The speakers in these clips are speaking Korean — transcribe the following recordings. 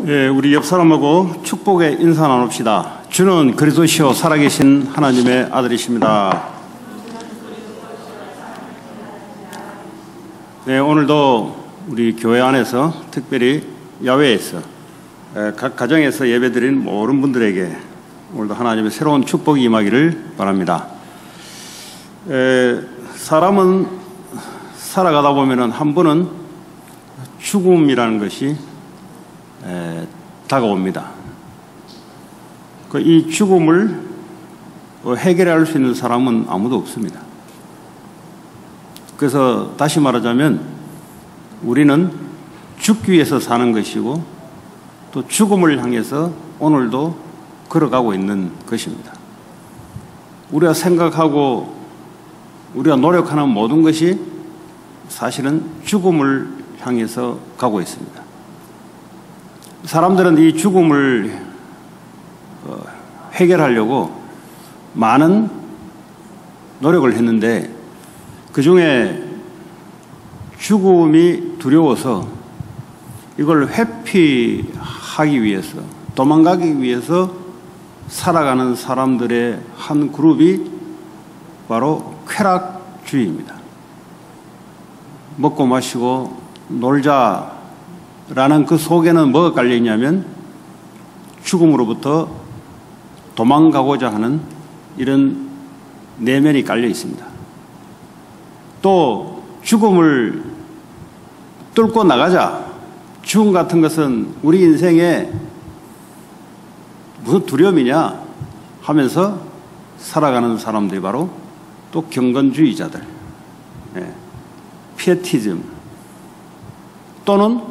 예, 우리 옆 사람하고 축복의 인사 나눕시다. 주는 그리스도시요 살아계신 하나님의 아들이십니다. 네, 오늘도 우리 교회 안에서 특별히 야외에서 각 가정에서 예배드린 모든 분들에게 오늘도 하나님의 새로운 축복이 임하기를 바랍니다. 사람은 살아가다 보면은 한 번은 죽음이라는 것이 다가옵니다. 이 죽음을 해결할 수 있는 사람은 아무도 없습니다. 그래서 다시 말하자면 우리는 죽기 위해서 사는 것이고 또 죽음을 향해서 오늘도 걸어가고 있는 것입니다. 우리가 생각하고 우리가 노력하는 모든 것이 사실은 죽음을 향해서 가고 있습니다. 사람들은 이 죽음을 해결하려고 많은 노력을 했는데 그 중에 죽음이 두려워서 이걸 회피하기 위해서 도망가기 위해서 살아가는 사람들의 한 그룹이 바로 쾌락주의입니다. 먹고 마시고 놀자라는 그 속에는 뭐가 깔려 있냐면 죽음으로부터 도망가고자 하는 이런 내면이 깔려 있습니다. 또 죽음을 뚫고 나가자. 죽음 같은 것은 우리 인생에 무슨 두려움이냐 하면서 살아가는 사람들이 바로 또 경건주의자들, 피에티즘 또는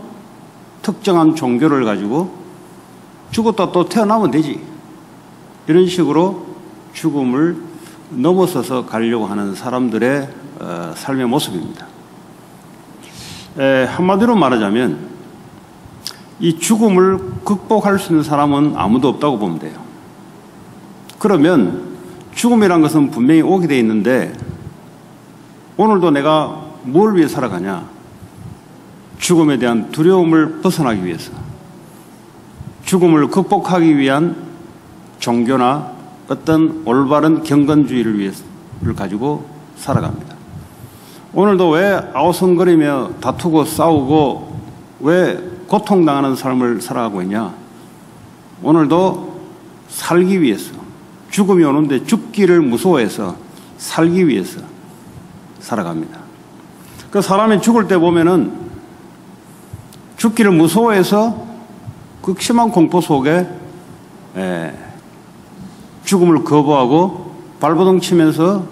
특정한 종교를 가지고 죽었다 또 태어나면 되지. 이런 식으로 죽음을 넘어서서 가려고 하는 사람들의 삶의 모습입니다. 한마디로 말하자면 이 죽음을 극복할 수 있는 사람은 아무도 없다고 보면 돼요. 그러면 죽음이란 것은 분명히 오게 돼 있는데 오늘도 내가 뭘 위해 살아가냐? 죽음에 대한 두려움을 벗어나기 위해서, 죽음을 극복하기 위한 종교나 어떤 올바른 경건주의를 가지고 살아갑니다. 오늘도 왜 아우성거리며 다투고 싸우고 왜 고통당하는 삶을 살아가고 있냐? 오늘도 살기 위해서, 죽음이 오는데 죽기를 무서워해서 살기 위해서 살아갑니다. 그 사람이 죽을 때 보면은 죽기를 무서워해서 극심한 공포 속에 죽음을 거부하고 발버둥 치면서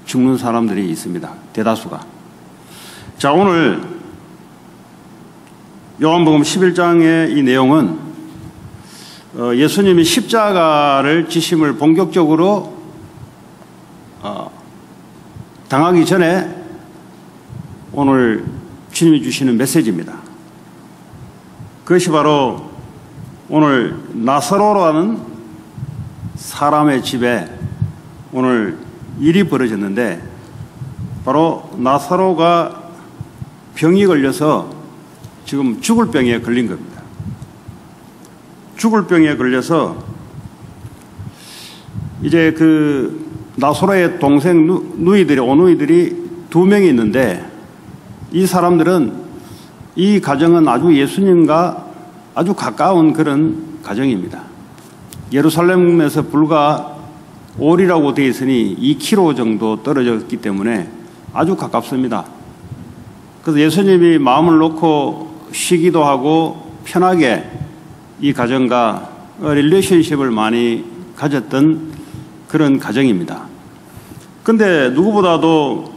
죽는 사람들이 있습니다. 대다수가. 자, 오늘 요한복음 11장의 이 내용은 예수님이 십자가를 지심을 본격적으로 당하기 전에 오늘 주님이 주시는 메시지입니다. 그것이 바로 오늘 나사로라는 사람의 집에 오늘 일이 벌어졌는데 바로 나사로가 병이 걸려서 지금 죽을 병에 걸린 겁니다. 죽을 병에 걸려서 이제 그 나사로의 동생 오누이들이 2명이 있는데 이 사람들은 이 가정은 아주 예수님과 아주 가까운 그런 가정입니다. 예루살렘에서 불과 올이라고 되어 있으니 2km 정도 떨어졌기 때문에 아주 가깝습니다. 그래서 예수님이 마음을 놓고 쉬기도 하고 편하게 이 가정과 릴레이션십을 많이 가졌던 그런 가정입니다. 근데 누구보다도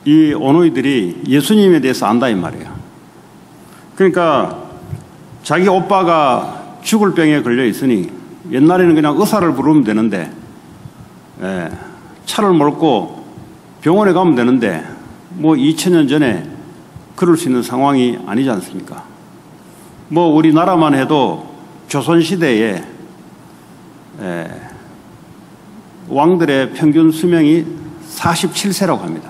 이 오누이들이 예수님에 대해서 안다 이 말이에요. 그러니까 자기 오빠가 죽을 병에 걸려 있으니 옛날에는 그냥 의사를 부르면 되는데 차를 몰고 병원에 가면 되는데 뭐 2000년 전에 그럴 수 있는 상황이 아니지 않습니까? 뭐 우리나라만 해도 조선시대에 왕들의 평균 수명이 47세라고 합니다.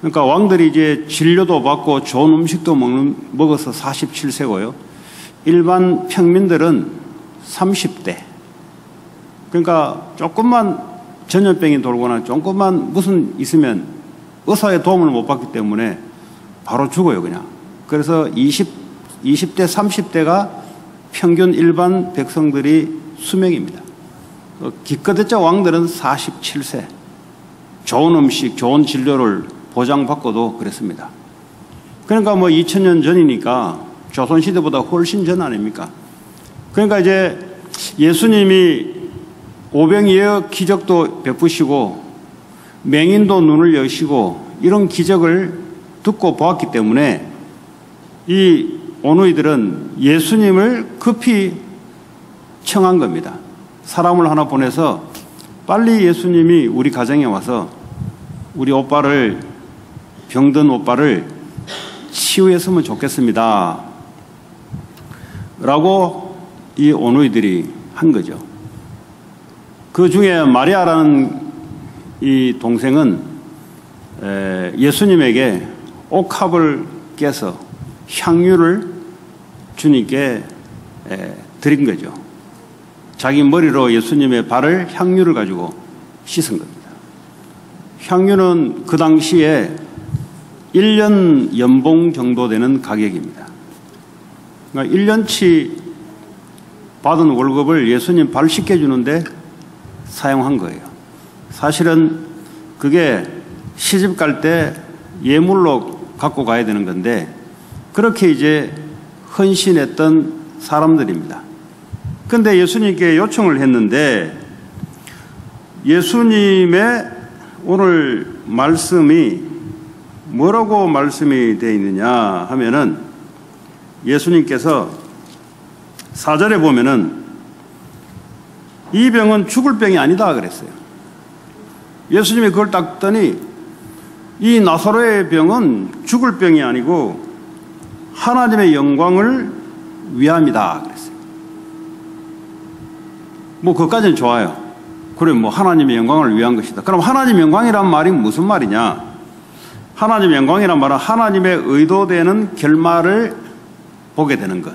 그러니까 왕들이 이제 진료도 받고 좋은 음식도 먹어서 47세고요. 일반 평민들은 30대. 그러니까 조금만 전염병이 돌거나 조금만 무슨 있으면 의사의 도움을 못 받기 때문에 바로 죽어요, 그냥. 그래서 20대, 30대가 평균 일반 백성들이 수명입니다. 기껏해야 왕들은 47세. 좋은 음식, 좋은 진료를 보장받고도 그랬습니다. 그러니까 뭐 2000년 전이니까 조선시대보다 훨씬 전 아닙니까? 그러니까 이제 예수님이 오병이어 기적도 베푸시고 맹인도 눈을 여시고 이런 기적을 듣고 보았기 때문에 이 오누이들은 예수님을 급히 청한 겁니다. 사람을 하나 보내서 빨리 예수님이 우리 가정에 와서 우리 오빠를, 병든 오빠를 치유했으면 좋겠습니다. 라고 이 오누이들이 한 거죠. 그 중에 마리아라는 이 동생은 예수님에게 옥합을 깨서 향유를 주님께 드린 거죠. 자기 머리로 예수님의 발을 향유를 가지고 씻은 겁니다. 향유는 그 당시에 1년 연봉 정도 되는 가격입니다. 그러니까 1년치 받은 월급을 예수님 발 씻겨주는데 사용한 거예요. 사실은 그게 시집 갈 때 예물로 갖고 가야 되는 건데 그렇게 이제 헌신했던 사람들입니다. 그런데 예수님께 요청을 했는데 예수님의 오늘 말씀이 뭐라고 말씀이 되어 있느냐 하면은 예수님께서 4절에 보면은 이 병은 죽을 병이 아니다 그랬어요. 예수님이 그걸 딱 듣더니 이 나사로의 병은 죽을 병이 아니고 하나님의 영광을 위함이다 그랬어요. 뭐 그것까지는 좋아요. 그래 뭐 하나님의 영광을 위한 것이다. 그럼 하나님의 영광이란 말이 무슨 말이냐? 하나님의 영광이란 말은 하나님의 의도되는 결말을 보게 되는 것.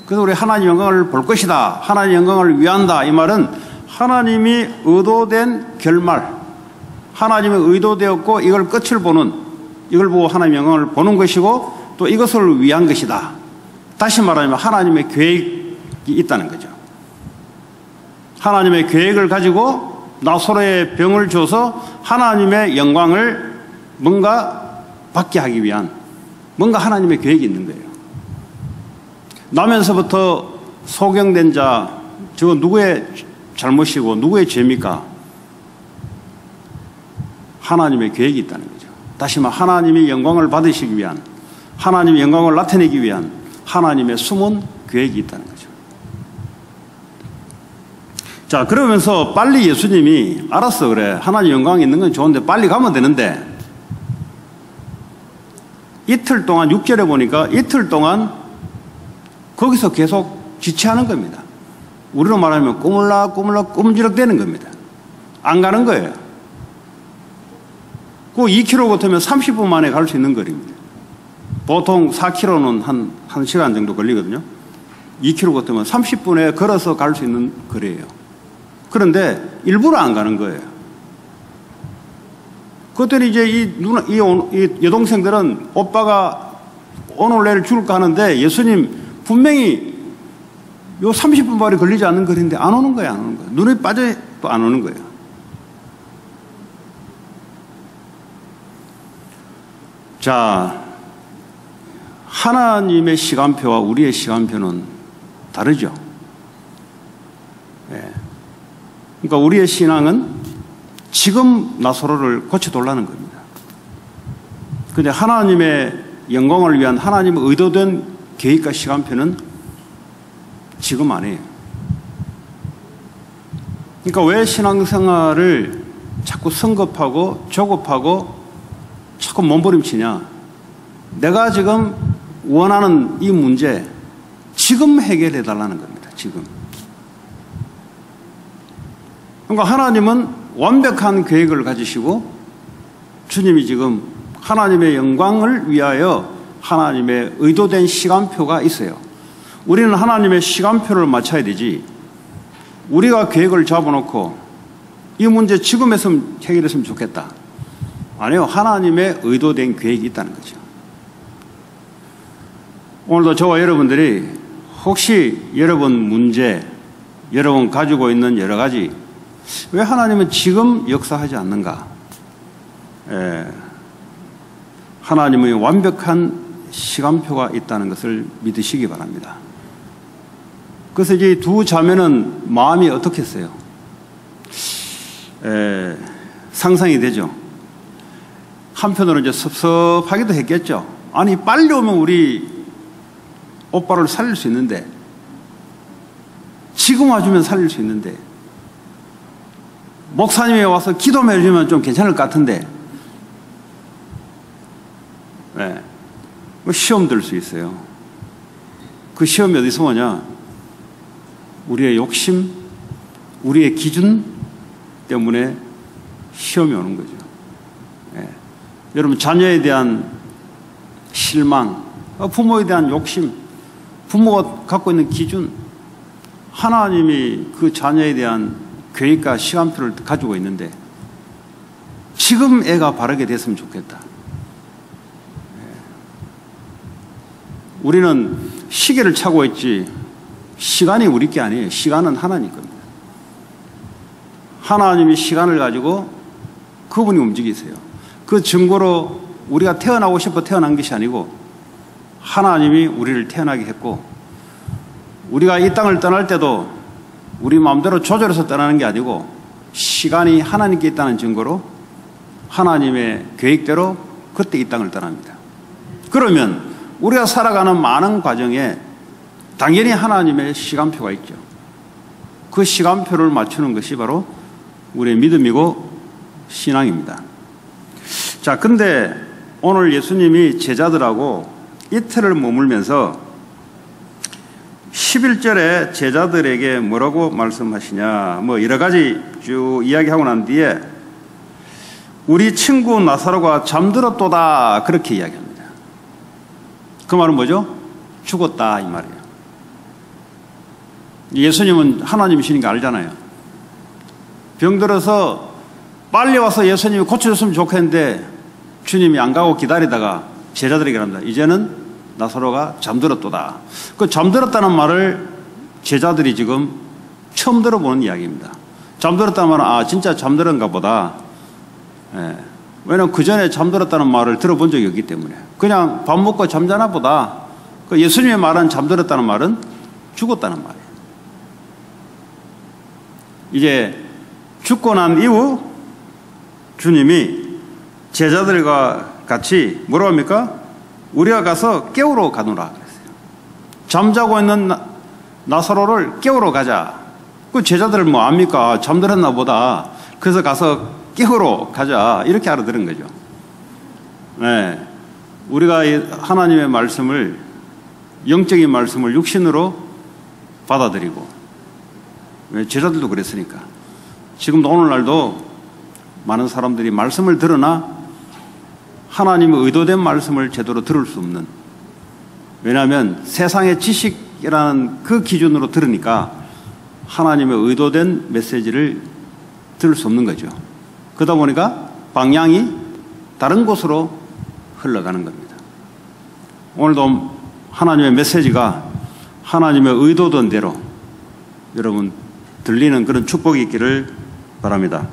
그래서 우리 하나님의 영광을 볼 것이다. 하나님의 영광을 위한다. 이 말은 하나님이 의도된 결말, 하나님이 의도되었고 이걸 끝을 보는, 이걸 보고 하나님의 영광을 보는 것이고 또 이것을 위한 것이다. 다시 말하면 하나님의 계획이 있다는 거죠. 하나님의 계획을 가지고 나사로의 병을 줘서 하나님의 영광을 뭔가 받게 하기 위한 뭔가 하나님의 계획이 있는 거예요. 나면서부터 소경된 자, 저거 누구의 잘못이고 누구의 죄입니까? 하나님의 계획이 있다는 거죠. 다시 말해 하나님이 영광을 받으시기 위한, 하나님의 영광을 나타내기 위한 하나님의 숨은 계획이 있다는 거죠. 자, 그러면서 빨리 예수님이 알았어, 그래. 하나님 영광이 있는 건 좋은데 빨리 가면 되는데 이틀 동안 6절에 보니까 이틀 동안 거기서 계속 지체하는 겁니다. 우리로 말하면 꾸물락꾸물락 꼼지락대는 겁니다. 안 가는 거예요. 그 2km 같으면 30분 만에 갈 수 있는 거리입니다. 보통 4km는 한 1시간 정도 걸리거든요. 2km 같으면 30분에 걸어서 갈 수 있는 거리예요. 그런데 일부러 안 가는 거예요. 그랬더니 이제 이 여동생들은 오빠가 오늘 내일 죽을까 하는데 예수님 분명히 요 30분 발이 걸리지 않는 거리인데 안 오는 거예요, 안 오는 거예요. 눈에 빠져 또 안 오는 거예요. 자, 하나님의 시간표와 우리의 시간표는 다르죠. 네. 그러니까 우리의 신앙은 지금 나사로를 고쳐달라는 겁니다. 그런데 하나님의 영광을 위한 하나님의 의도된 계획과 시간표는 지금 아니에요. 그러니까 왜 신앙생활을 자꾸 성급하고 조급하고 자꾸 몸부림치냐? 내가 지금 원하는 이 문제 지금 해결해 달라는 겁니다. 지금. 그러니까 하나님은 완벽한 계획을 가지시고 주님이 지금 하나님의 영광을 위하여 하나님의 의도된 시간표가 있어요. 우리는 하나님의 시간표를 맞춰야 되지, 우리가 계획을 잡아놓고 이 문제 지금 했으면 해결했으면 좋겠다. 아니요. 하나님의 의도된 계획이 있다는 거죠. 오늘도 저와 여러분들이 혹시 여러분 문제, 여러분 가지고 있는 여러 가지, 왜 하나님은 지금 역사하지 않는가? 하나님의 완벽한 시간표가 있다는 것을 믿으시기 바랍니다. 그래서 이제 두 자매는 마음이 어떻겠어요? 상상이 되죠. 한편으로는 이제 섭섭하기도 했겠죠. 아니, 빨리 오면 우리 오빠를 살릴 수 있는데, 지금 와주면 살릴 수 있는데, 목사님이 와서 기도만 해주면 좀 괜찮을 것 같은데, 시험 들 수 있어요. 그 시험이 어디서 오냐? 우리의 욕심, 우리의 기준 때문에 시험이 오는 거죠. 여러분, 자녀에 대한 실망, 부모에 대한 욕심, 부모가 갖고 있는 기준, 하나님이 그 자녀에 대한 계획과 시간표를 가지고 있는데 지금 애가 바르게 됐으면 좋겠다. 우리는 시계를 차고 있지 시간이 우리 게 아니에요. 시간은 하나님 겁니다. 하나님이 시간을 가지고 그분이 움직이세요. 그 증거로 우리가 태어나고 싶어 태어난 것이 아니고 하나님이 우리를 태어나게 했고, 우리가 이 땅을 떠날 때도 우리 마음대로 조절해서 떠나는 게 아니고 시간이 하나님께 있다는 증거로 하나님의 계획대로 그때 이 땅을 떠납니다. 그러면 우리가 살아가는 많은 과정에 당연히 하나님의 시간표가 있죠. 그 시간표를 맞추는 것이 바로 우리의 믿음이고 신앙입니다. 자, 근데 오늘 예수님이 제자들하고 이틀을 머물면서 11절에 제자들에게 뭐라고 말씀하시냐, 여러 가지 쭉 이야기하고 난 뒤에 우리 친구 나사로가 잠들었도다, 그렇게 이야기합니다. 그 말은 뭐죠? 죽었다, 이 말이에요. 예수님은 하나님이시니까 알잖아요. 병들어서 빨리 와서 예수님이 고쳐줬으면 좋겠는데 주님이 안 가고 기다리다가 제자들에게 합니다. 이제는 나사로가 잠들었도다. 그 잠들었다는 말을 제자들이 지금 처음 들어보는 이야기입니다. 잠들었다는 말은 진짜 잠들었는가 보다. 왜냐하면 그 전에 잠들었다는 말을 들어본 적이 없기 때문에 그냥 밥 먹고 잠자나 보다. 그 예수님의 말은 잠들었다는 말은 죽었다는 말이에요. 이제 죽고 난 이후 주님이 제자들과 같이 뭐라고 합니까? 우리가 가서 깨우러 가노라 그랬어요. 잠자고 있는 나사로를 깨우러 가자. 그 제자들 뭐 압니까? 잠들었나 보다. 그래서 가서 깨우러 가자. 이렇게 알아들은 거죠. 우리가 하나님의 말씀을, 영적인 말씀을 육신으로 받아들이고, 제자들도 그랬으니까. 지금도 오늘날도 많은 사람들이 말씀을 들으나 하나님의 의도된 말씀을 제대로 들을 수 없는, 왜냐하면 세상의 지식이라는 그 기준으로 들으니까 하나님의 의도된 메시지를 들을 수 없는 거죠. 그러다 보니까 방향이 다른 곳으로 흘러가는 겁니다. 오늘도 하나님의 메시지가 하나님의 의도된 대로 여러분 들리는 그런 축복이 있기를 바랍니다.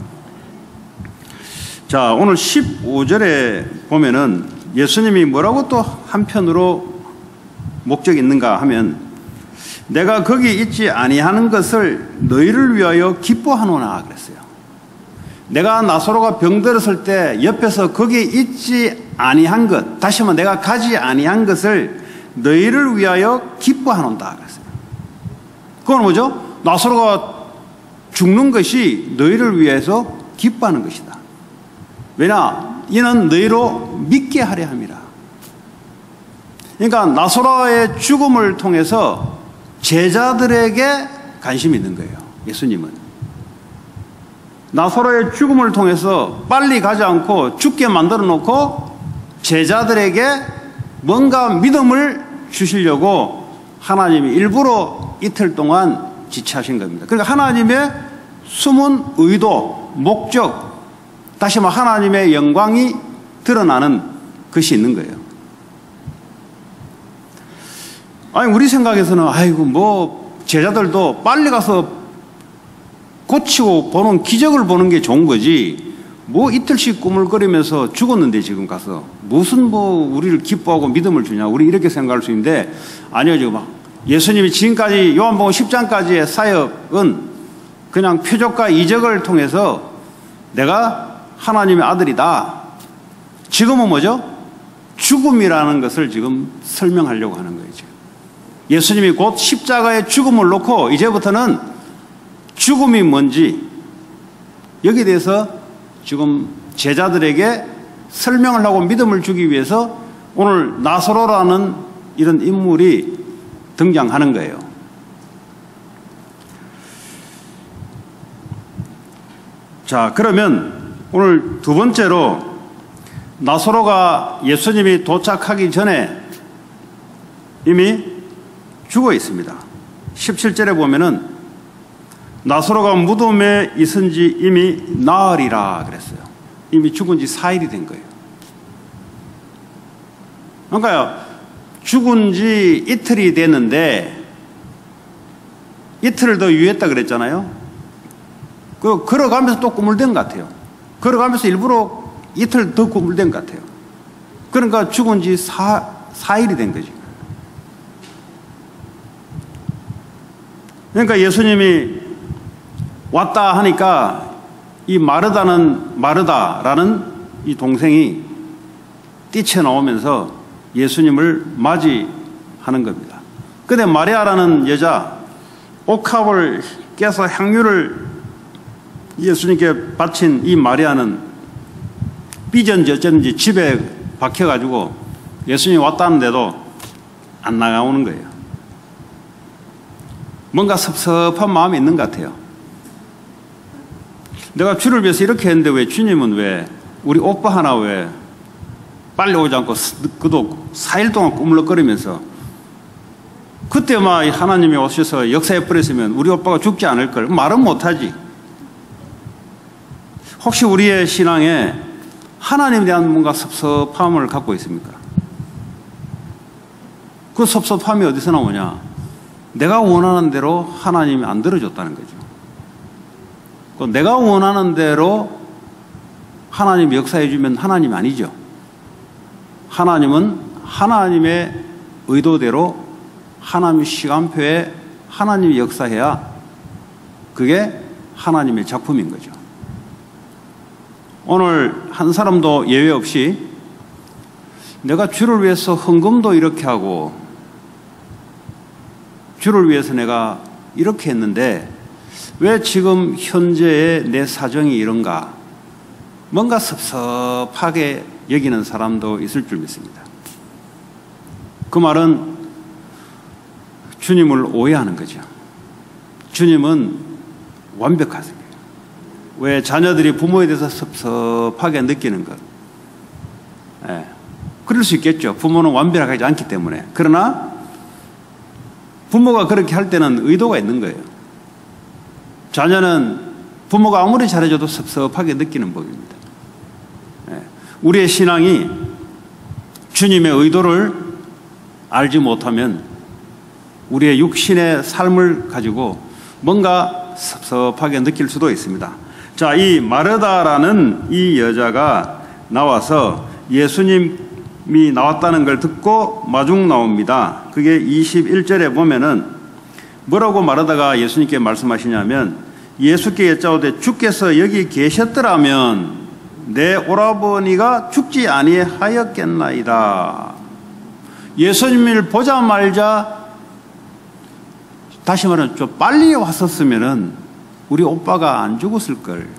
자, 오늘 15절에 보면은 예수님이 뭐라고 또 한편으로 목적이 있는가 하면, 내가 거기 있지 아니하는 것을 너희를 위하여 기뻐하노나 그랬어요. 내가 나사로가 병들었을 때 옆에서 거기 있지 아니한 것, 다시 한번 내가 가지 아니한 것을 너희를 위하여 기뻐하노다 그랬어요. 그건 뭐죠? 나사로가 죽는 것이 너희를 위해서 기뻐하는 것이다. 왜냐? 이는 너희로 믿게 하려 함이라. 그러니까 나사로의 죽음을 통해서 제자들에게 관심이 있는 거예요. 예수님은 나사로의 죽음을 통해서 빨리 가지 않고 죽게 만들어 놓고 제자들에게 뭔가 믿음을 주시려고 하나님이 일부러 이틀 동안 지체하신 겁니다. 그러니까 하나님의 숨은 의도, 목적, 다시 말해 하나님의 영광이 드러나는 것이 있는 거예요. 아니, 우리 생각에서는 아이고 뭐 제자들도 빨리 가서 고치고 보는 기적을 보는 게 좋은 거지, 뭐 이틀씩 꾸물거리면서 죽었는데 지금 가서 무슨 뭐 우리를 기뻐하고 믿음을 주냐, 우리 이렇게 생각할 수 있는데, 아니요. 지금 예수님이 지금까지 요한복음 10장까지의 사역은 그냥 표적과 이적을 통해서 내가 하나님의 아들이다, 지금은 뭐죠? 죽음이라는 것을 지금 설명하려고 하는 거예요. 지금 예수님이 곧 십자가의 죽음을 놓고 이제부터는 죽음이 뭔지 여기에 대해서 지금 제자들에게 설명을 하고 믿음을 주기 위해서 오늘 나사로라는 이런 인물이 등장하는 거예요. 자, 그러면 오늘 두 번째로 나사로가 예수님이 도착하기 전에 이미 죽어 있습니다. 17절에 보면은 나사로가 무덤에 있은 지 이미 나흘이라 그랬어요. 이미 죽은 지 4일이 된 거예요. 그러니까 죽은 지 이틀이 됐는데 이틀을 더 유했다 그랬잖아요. 걸어가면서 또 꾸물댄 것 같아요. 걸어가면서 일부러 이틀 더 꾸물댄 것 같아요. 그러니까 죽은 지 4일이 된 거지. 그러니까 예수님이 왔다 하니까 이 마르다라는 이 동생이 뛰쳐나오면서 예수님을 맞이하는 겁니다. 근데 마리아라는 여자, 옥합을 깨서 향유를 예수님께 바친 이 마리아는 삐졌는지 어쨌는지 집에 박혀가지고 예수님이 왔다는데도 안 나가오는 거예요. 뭔가 섭섭한 마음이 있는 것 같아요. 내가 주를 위해서 이렇게 했는데 왜 주님은 왜 우리 오빠 하나 왜 빨리 오지 않고 그도 4일 동안 꾸물럭거리면서, 그때 막 하나님이 오셔서 역사해 버렸으면 우리 오빠가 죽지 않을 걸 말은 못하지. 혹시 우리의 신앙에 하나님에 대한 뭔가 섭섭함을 갖고 있습니까? 그 섭섭함이 어디서 나오냐? 내가 원하는 대로 하나님이 안 들어줬다는 거죠. 내가 원하는 대로 하나님이 역사해 주면 하나님이 아니죠. 하나님은 하나님의 의도대로 하나님의 시간표에 하나님이 역사해야 그게 하나님의 작품인 거죠. 오늘 한 사람도 예외 없이 내가 주를 위해서 헌금도 이렇게 하고 주를 위해서 내가 이렇게 했는데 왜 지금 현재의 내 사정이 이런가, 뭔가 섭섭하게 여기는 사람도 있을 줄 믿습니다. 그 말은 주님을 오해하는 거죠. 주님은 완벽하세요. 왜 자녀들이 부모에 대해서 섭섭하게 느끼는 것? 그럴 수 있겠죠. 부모는 완벽하지 않기 때문에. 그러나 부모가 그렇게 할 때는 의도가 있는 거예요. 자녀는 부모가 아무리 잘해줘도 섭섭하게 느끼는 법입니다. 우리의 신앙이 주님의 의도를 알지 못하면 우리의 육신의 삶을 가지고 뭔가 섭섭하게 느낄 수도 있습니다. 자, 이 마르다라는 이 여자가 나와서 예수님이 나왔다는 걸 듣고 마중 나옵니다. 그게 21절에 보면은 뭐라고 마르다가 예수님께 말씀하시냐면, 예수께 여짜오되 주께서 여기 계셨더라면 내 오라버니가 죽지 아니하였겠나이다. 예수님을 보자마자, 다시 말하면 좀 빨리 왔었으면은 우리 오빠가 안 죽었을 걸.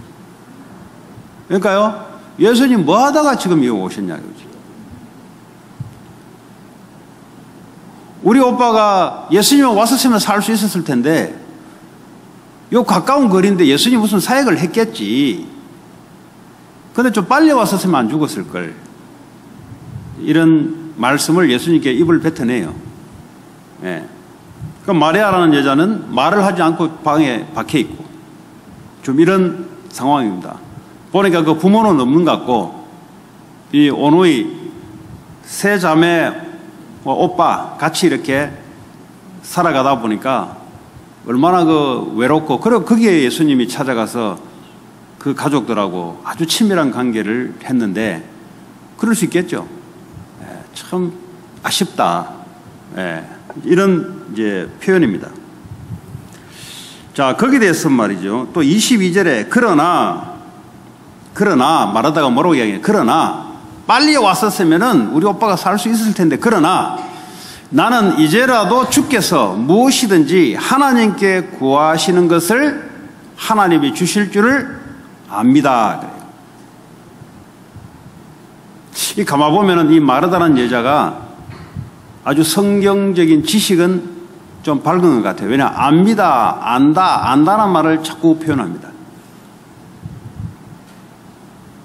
그러니까요, 예수님 뭐 하다가 지금 여기 오셨냐 이거지. 우리 오빠가 예수님 왔었으면 살 수 있었을 텐데, 요 가까운 거리인데 예수님 무슨 사역을 했겠지. 근데 좀 빨리 왔었으면 안 죽었을 걸. 이런 말씀을 예수님께 입을 뱉어내요. 예. 그럼 마리아라는 여자는 말을 하지 않고 방에 박혀 있고 좀 이런 상황입니다. 보니까 그 부모는 없는 것 같고 이 오누이 세 자매 오빠 같이 이렇게 살아가다 보니까 얼마나 그 외롭고 그리고 거기에 예수님이 찾아가서 그 가족들하고 아주 친밀한 관계를 했는데 그럴 수 있겠죠. 예, 참 아쉽다. 예, 이런 이제 표현입니다. 자, 거기에 대해서 말이죠. 또 22절에 그러나 말하다가 뭐라고 이야기해요? 그러나 빨리 왔었으면은 우리 오빠가 살 수 있을 텐데 그러나 나는 이제라도 주께서 무엇이든지 하나님께 구하시는 것을 하나님이 주실 줄을 압니다. 그래요. 이 가만 보면은 이 마르다라는 여자가 아주 성경적인 지식은 좀 밝은 것 같아요. 왜냐, 압니다, 안다는 말을 자꾸 표현합니다.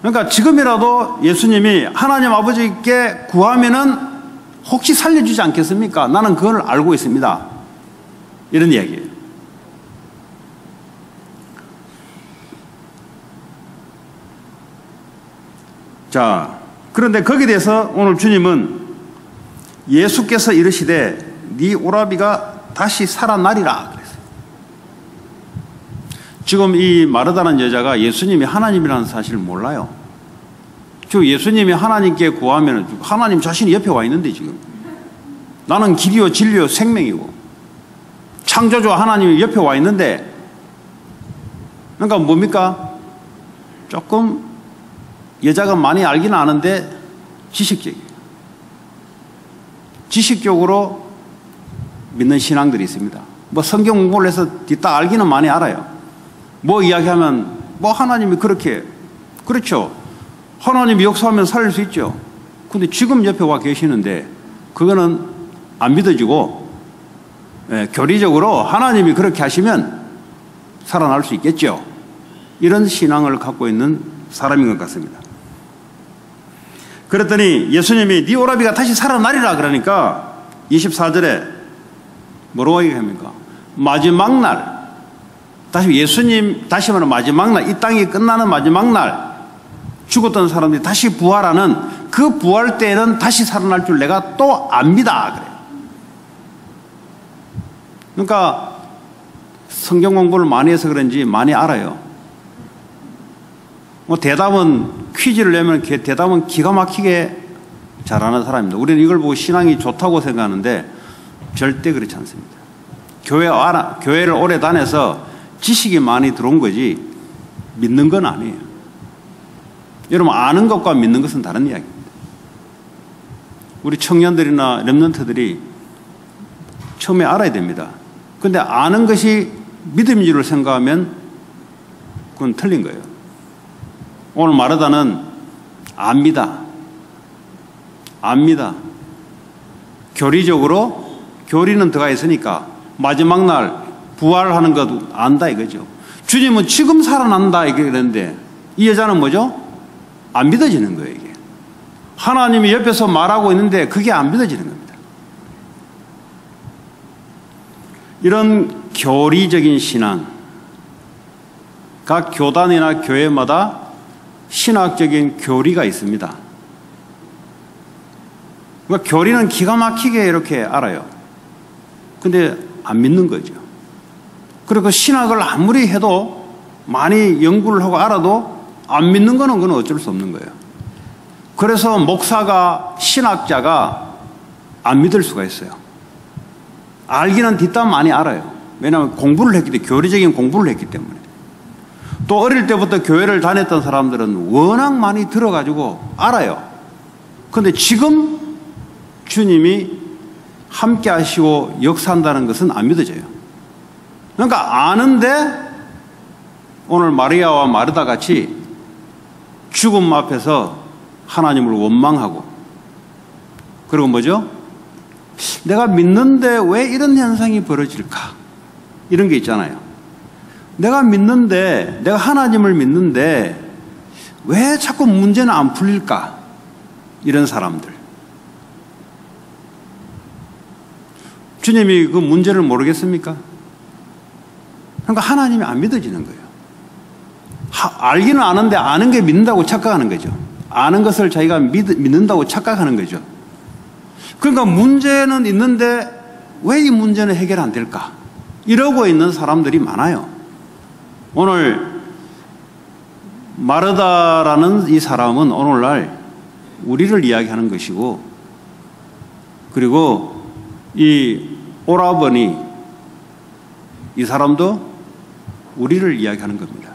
그러니까 지금이라도 예수님이 하나님 아버지께 구하면은 혹시 살려주지 않겠습니까? 나는 그걸 알고 있습니다. 이런 이야기예요. 자, 그런데 거기에 대해서 오늘 주님은 예수께서 이르시되 네 오라비가 다시 살아나리라 그랬어요. 지금 이 마르다는 여자가 예수님이 하나님이라는 사실을 몰라요. 즉 예수님이 하나님께 구하면 하나님 자신이 옆에 와 있는데 지금 나는 길이요 진리요 생명이고 창조주 하나님이 옆에 와 있는데 그러니까 뭡니까? 조금 여자가 많이 알기는 아는데 지식적이에요. 지식적으로 믿는 신앙들이 있습니다. 뭐 성경 공부를 해서 뒤따 알기는 많이 알아요. 뭐 이야기하면 뭐 하나님이 그렇게 그렇죠. 하나님이 역사하면 살릴 수 있죠. 근데 지금 옆에 와 계시는데 그거는 안 믿어지고 교리적으로 하나님이 그렇게 하시면 살아날 수 있겠죠. 이런 신앙을 갖고 있는 사람인 것 같습니다. 그랬더니 예수님이 네 오라비가 다시 살아나리라 그러니까 24절에 뭐라고 얘기합니까? 마지막 날 다시 예수님 다시 말하면 마지막 날 이 땅이 끝나는 마지막 날 죽었던 사람들이 다시 부활하는 그 부활 때에는 다시 살아날 줄 내가 또 압니다. 그래요. 그러니까 성경 공부를 많이 해서 그런지 많이 알아요. 뭐 대답은 퀴즈를 내면 대답은 기가 막히게 잘하는 사람입니다. 우리는 이걸 보고 신앙이 좋다고 생각하는데 절대 그렇지 않습니다. 교회를 오래 다녀서 지식이 많이 들어온 거지 믿는 건 아니에요. 여러분 아는 것과 믿는 것은 다른 이야기입니다. 우리 청년들이나 렘넌트들이 처음에 알아야 됩니다. 그런데 아는 것이 믿음인 줄 생각하면 그건 틀린 거예요. 오늘 마르다는 압니다. 교리적으로 교리는 들어가 있으니까 마지막 날 부활하는 것도 안다 이거죠. 주님은 지금 살아난다 이게 그랬는데 이 여자는 뭐죠? 안 믿어지는 거예요. 이게 하나님이 옆에서 말하고 있는데 그게 안 믿어지는 겁니다. 이런 교리적인 신앙, 각 교단이나 교회마다 신학적인 교리가 있습니다. 그러니까 교리는 기가 막히게 이렇게 알아요. 근데 안 믿는 거죠. 그리고 신학을 아무리 해도 많이 연구를 하고 알아도 안 믿는 거는 그건 어쩔 수 없는 거예요. 그래서 목사가 신학자가 안 믿을 수가 있어요. 알기는 뒷담 많이 알아요. 왜냐하면 공부를 했기 때문에 교리적인 공부를 했기 때문에. 또 어릴 때부터 교회를 다녔던 사람들은 워낙 많이 들어가지고 알아요. 그런데 지금 주님이 함께 하시고 역사한다는 것은 안 믿어져요. 그러니까 아는데 오늘 마리아와 마르다 같이 죽음 앞에서 하나님을 원망하고 그리고 뭐죠? 내가 믿는데 왜 이런 현상이 벌어질까? 이런 게 있잖아요. 내가 믿는데 내가 하나님을 믿는데 왜 자꾸 문제는 안 풀릴까? 이런 사람들. 주님이 그 문제를 모르겠습니까? 그러니까 하나님이 안 믿어지는 거예요. 알기는 아는데 아는 게 믿는다고 착각하는 거죠. 아는 것을 자기가 믿는다고 착각하는 거죠. 그러니까 문제는 있는데 왜 이 문제는 해결 안 될까? 이러고 있는 사람들이 많아요. 오늘 마르다라는 이 사람은 오늘날 우리를 이야기하는 것이고, 그리고 이 오라버니 이 사람도 우리를 이야기하는 겁니다.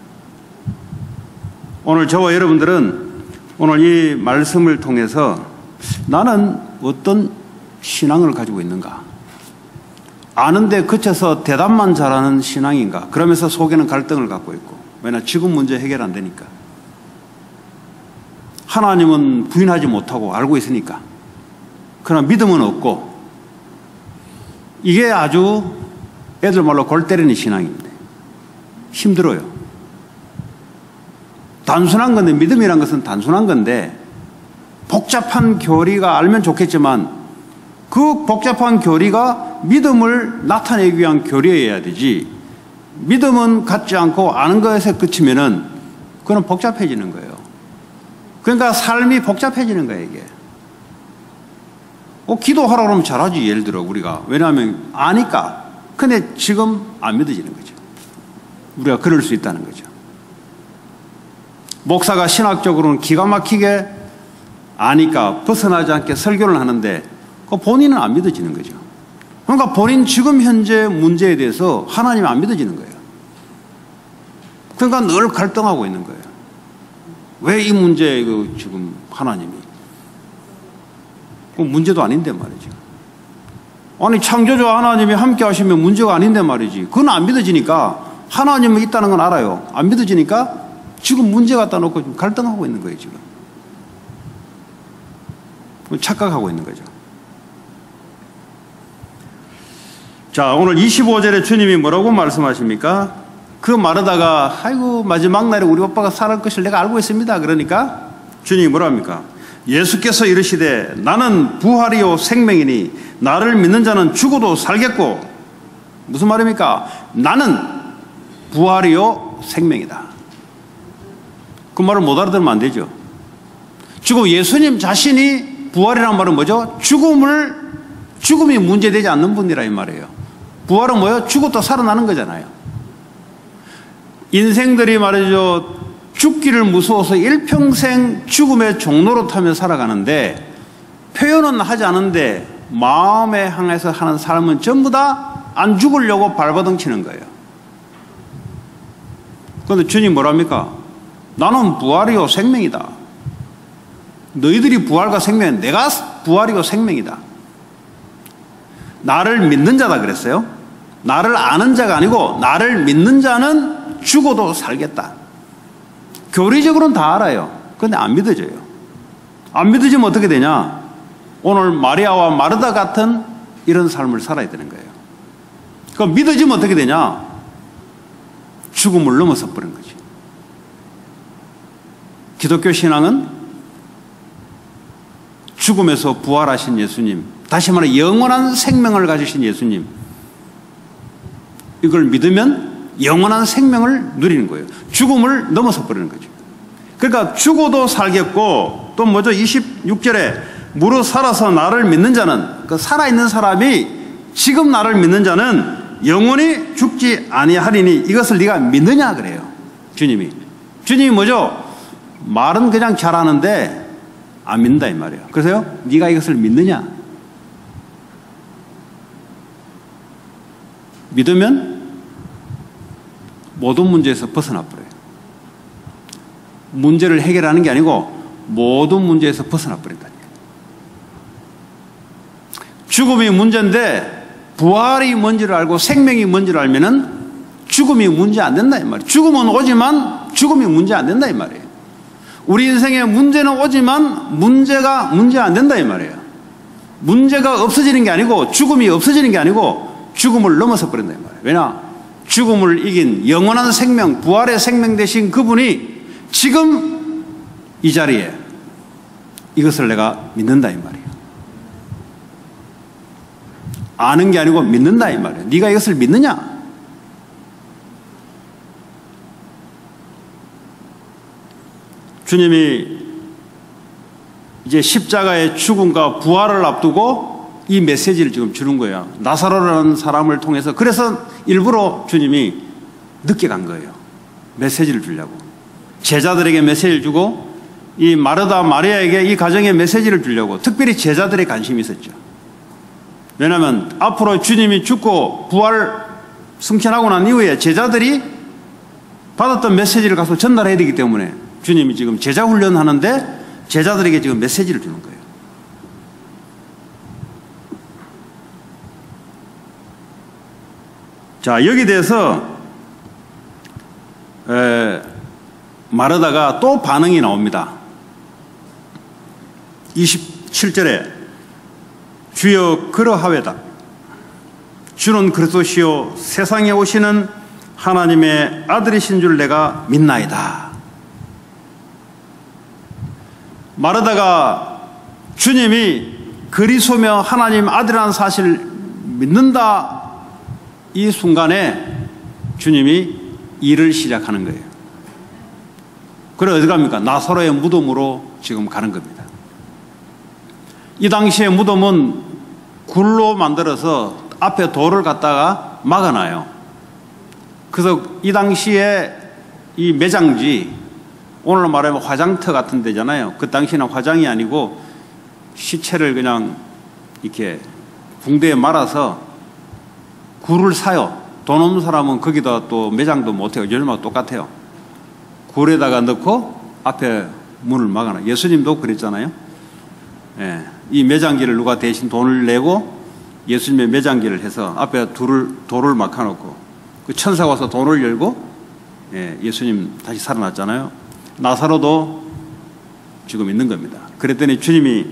오늘 저와 여러분들은 오늘 이 말씀을 통해서 나는 어떤 신앙을 가지고 있는가? 아는데 그쳐서 대답만 잘하는 신앙인가? 그러면서 속에는 갈등을 갖고 있고, 왜냐 지금 문제 해결 안 되니까. 하나님은 부인하지 못하고 알고 있으니까. 그러나 믿음은 없고, 이게 아주 애들 말로 골 때리는 신앙인데 힘들어요. 단순한 건데, 믿음이란 것은 단순한 건데 복잡한 교리가 알면 좋겠지만 그 복잡한 교리가 믿음을 나타내기 위한 교리여야 되지, 믿음은 갖지 않고 아는 것에 그치면은 그건 복잡해지는 거예요. 그러니까 삶이 복잡해지는 거예요, 이게. 기도하라고 그러면 잘하지, 예를 들어 우리가. 왜냐하면 아니까. 근데 지금 안 믿어지는 거죠. 우리가 그럴 수 있다는 거죠. 목사가 신학적으로는 기가 막히게 아니까 벗어나지 않게 설교를 하는데 그 본인은 안 믿어지는 거죠. 그러니까 본인 지금 현재 문제에 대해서 하나님이 안 믿어지는 거예요. 그러니까 늘 갈등하고 있는 거예요. 왜 이 문제에 지금 하나님이? 그 문제도 아닌데 말이죠. 아니 창조주 하나님이 함께 하시면 문제가 아닌데 말이지. 그건 안 믿어지니까, 하나님은 있다는 건 알아요. 안 믿어지니까 지금 문제 갖다 놓고 지금 갈등하고 있는 거예요, 지금. 착각하고 있는 거죠. 자, 오늘 25절에 주님이 뭐라고 말씀하십니까? 그 마르다가 아이고 마지막 날에 우리 오빠가 살을 것을 내가 알고 있습니다. 그러니까 주님이 뭐라 합니까? 예수께서 이르시되 나는 부활이요 생명이니 나를 믿는 자는 죽어도 살겠고. 무슨 말입니까? 나는 부활이요 생명이다. 그 말을 못 알아들으면 안 되죠. 지금 예수님 자신이 부활이라는 말은 뭐죠? 죽음이 문제되지 않는 분이라 이 말이에요. 부활은 뭐예요? 죽었다 살아나는 거잖아요. 인생들이 말이죠, 죽기를 무서워서 일평생 죽음의 종로로 타며 살아가는데 표현은 하지 않은데 마음에 향해서 하는 삶은 전부 다 안 죽으려고 발버둥 치는 거예요. 그런데 주님 뭐랍니까? 나는 부활이요 생명이다. 너희들이 부활과 생명은 내가 부활이고 생명이다. 나를 믿는 자다 그랬어요. 나를 아는 자가 아니고 나를 믿는 자는 죽어도 살겠다. 교리적으로는 다 알아요. 그런데 안 믿어져요. 안 믿어지면 어떻게 되냐? 오늘 마리아와 마르다 같은 이런 삶을 살아야 되는 거예요. 그럼 믿어지면 어떻게 되냐? 죽음을 넘어서 버린 거지. 기독교 신앙은 죽음에서 부활하신 예수님, 다시 말해 영원한 생명을 가지신 예수님, 이걸 믿으면 영원한 생명을 누리는 거예요. 죽음을 넘어서 버리는 거죠. 그러니까 죽어도 살겠고, 또 뭐죠? 26절에 무릇 살아서 나를 믿는 자는, 그 살아있는 사람이 지금 나를 믿는 자는 영원히 죽지 아니하리니 이것을 네가 믿느냐 그래요. 주님이 뭐죠? 말은 그냥 잘하는데 안 믿는다 이 말이에요. 그래서요, 네가 이것을 믿느냐? 믿으면 모든 문제에서 벗어나 버려요. 문제를 해결하는 게 아니고 모든 문제에서 벗어나 버린다니까. 죽음이 문제인데 부활이 뭔지를 알고 생명이 뭔지를 알면은 죽음이 문제 안 된다 이 말이에요. 죽음은 오지만 죽음이 문제 안 된다 이 말이에요. 우리 인생에 문제는 오지만 문제가 문제 안 된다 이 말이에요. 문제가 없어지는 게 아니고 죽음이 없어지는 게 아니고 죽음을 넘어서 버린다 이 말이에요. 왜냐? 죽음을 이긴 영원한 생명, 부활의 생명 되신 그분이 지금 이 자리에 이것을 내가 믿는다 이 말이에요. 아는 게 아니고 믿는다 이 말이에요. 네가 이것을 믿느냐? 주님이 이제 십자가의 죽음과 부활을 앞두고 이 메시지를 지금 주는 거예요. 나사로라는 사람을 통해서. 그래서 일부러 주님이 늦게 간 거예요. 메시지를 주려고. 제자들에게 메시지를 주고 이 마르다 마리아에게 이 가정에 메시지를 주려고 특별히 제자들의 관심이 있었죠. 왜냐하면 앞으로 주님이 죽고 부활 승천하고 난 이후에 제자들이 받았던 메시지를 가서 전달해야 되기 때문에 주님이 지금 제자 훈련하는데 제자들에게 지금 메시지를 주는 거예요. 자, 여기 대해서 마르다가 또 반응이 나옵니다. 27절에 주여 그러하외다. 주는 그리스도시요 세상에 오시는 하나님의 아들이신 줄 내가 믿나이다. 마르다가 주님이 그리스도며 하나님 아들이라는 사실을 믿는다. 이 순간에 주님이 일을 시작하는 거예요. 그래 어디 갑니까? 나사로의 무덤으로 지금 가는 겁니다. 이 당시에 무덤은 굴로 만들어서 앞에 돌을 갖다가 막아놔요. 그래서 이 당시에 이 매장지, 오늘로 말하면 화장터 같은 데잖아요. 그 당시에는 화장이 아니고 시체를 그냥 이렇게 붕대에 말아서 굴을 사요. 돈 없는 사람은 거기다 또 매장도 못해요. 요즘하고 똑같아요. 굴에다가 넣고 앞에 문을 막아놔. 예수님도 그랬잖아요. 예, 이 매장기를 누가 대신 돈을 내고 예수님의 매장기를 해서 앞에 돌을 막아놓고 그 천사가 와서 돈을 열고 예수님 다시 살아났잖아요. 나사로도 지금 있는 겁니다. 그랬더니 주님이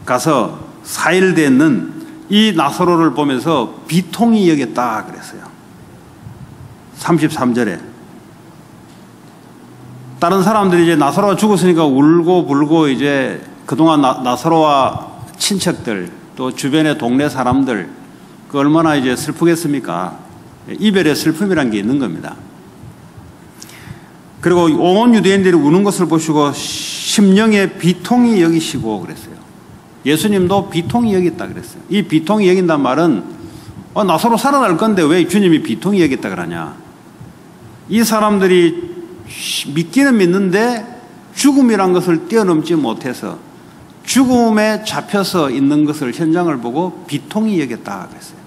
가서 4일 됐는 이 나사로를 보면서 비통히 여겼다 그랬어요. 33절에 다른 사람들이 이제 나사로가 죽었으니까 울고 불고 이제 그동안 나사로와 친척들 또 주변의 동네 사람들 그 얼마나 이제 슬프겠습니까? 이별의 슬픔이란 게 있는 겁니다. 그리고 온 유대인들이 우는 것을 보시고 심령에 비통히 여기시고 그랬어요. 예수님도 비통히 여겼다 그랬어요. 이 비통히 여긴단 말은 나사로 살아날 건데 왜 주님이 비통히 여겼다 그러냐. 이 사람들이 믿기는 믿는데 죽음이란 것을 뛰어넘지 못해서 죽음에 잡혀서 있는 것을 현장을 보고 비통히 여겼다 그랬어요.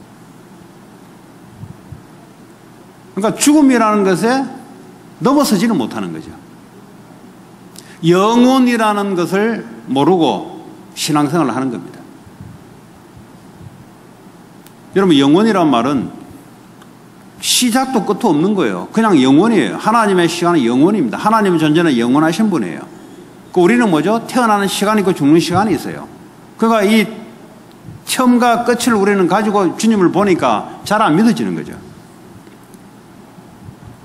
그러니까 죽음이라는 것에 넘어서지는 못하는 거죠. 영혼이라는 것을 모르고 신앙생활을 하는 겁니다. 여러분, 영혼이란 말은 시작도 끝도 없는 거예요. 그냥 영혼이에요. 하나님의 시간은 영혼입니다. 하나님의 존재는 영원하신 분이에요. 우리는 뭐죠? 태어나는 시간이 있고 죽는 시간이 있어요. 그러니까 이 처음과 끝을 우리는 가지고 주님을 보니까 잘 안 믿어지는 거죠.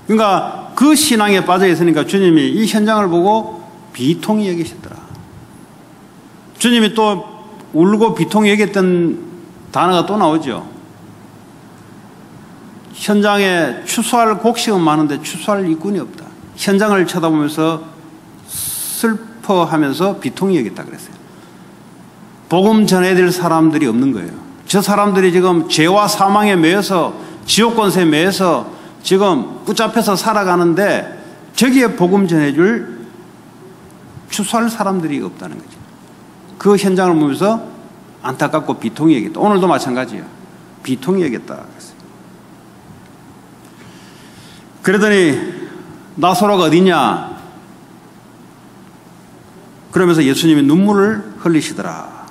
그러니까 그 신앙에 빠져 있으니까 주님이 이 현장을 보고 비통히 여기시더라. 주님이 또 울고 비통히 여겼던 단어가 또 나오죠. 현장에 추수할 곡식은 많은데 추수할 일꾼이 없다. 현장을 쳐다보면서 슬퍼하면서 비통히 여겼다 그랬어요. 복음 전해야 될 사람들이 없는 거예요. 저 사람들이 지금 죄와 사망에 매여서 지옥 권세에 매여서 지금 붙잡혀서 살아가는데 저기에 복음 전해줄 추수할 사람들이 없다는 거죠. 그 현장을 보면서 안타깝고 비통히 여겼다. 오늘도 마찬가지예요. 비통히 여겼다 그랬어요. 그러더니 나사로가 어디냐? 그러면서 예수님이 눈물을 흘리시더라.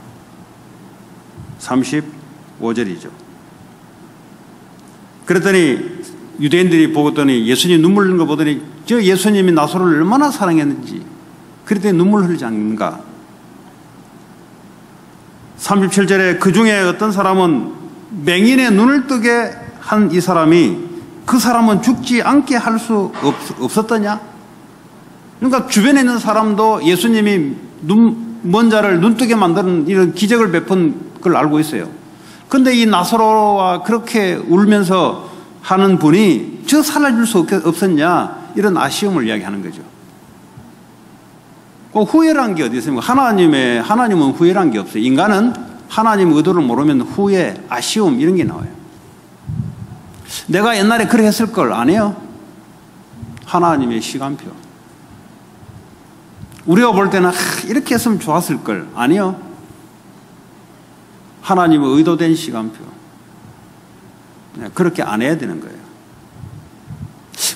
35절이죠. 그랬더니 유대인들이 보더니 예수님이 눈물 흘리는 거 보더니 저 예수님이 나사로를 얼마나 사랑했는지 그랬더니 눈물 흘리지 않는가. 37절에 그 중에 어떤 사람은 맹인의 눈을 뜨게 한 이 사람이 그 사람은 죽지 않게 할 수 없었더냐? 그러니까 주변에 있는 사람도 예수님이 먼 자를 눈뜨게 만드는 이런 기적을 베푼 걸 알고 있어요. 근데 이 나사로와 그렇게 울면서 하는 분이 저 살려줄 수 없었냐, 이런 아쉬움을 이야기하는 거죠. 그 후회란 게 어디 있습니까? 하나님은 후회란 게 없어요. 인간은 하나님 의도를 모르면 후회, 아쉬움 이런 게 나와요. 내가 옛날에 그래 했을 걸 아니에요. 하나님의 시간표. 우리가 볼 때는 이렇게 했으면 좋았을 걸 아니에요. 하나님의 의도된 시간표. 그렇게 안 해야 되는 거예요.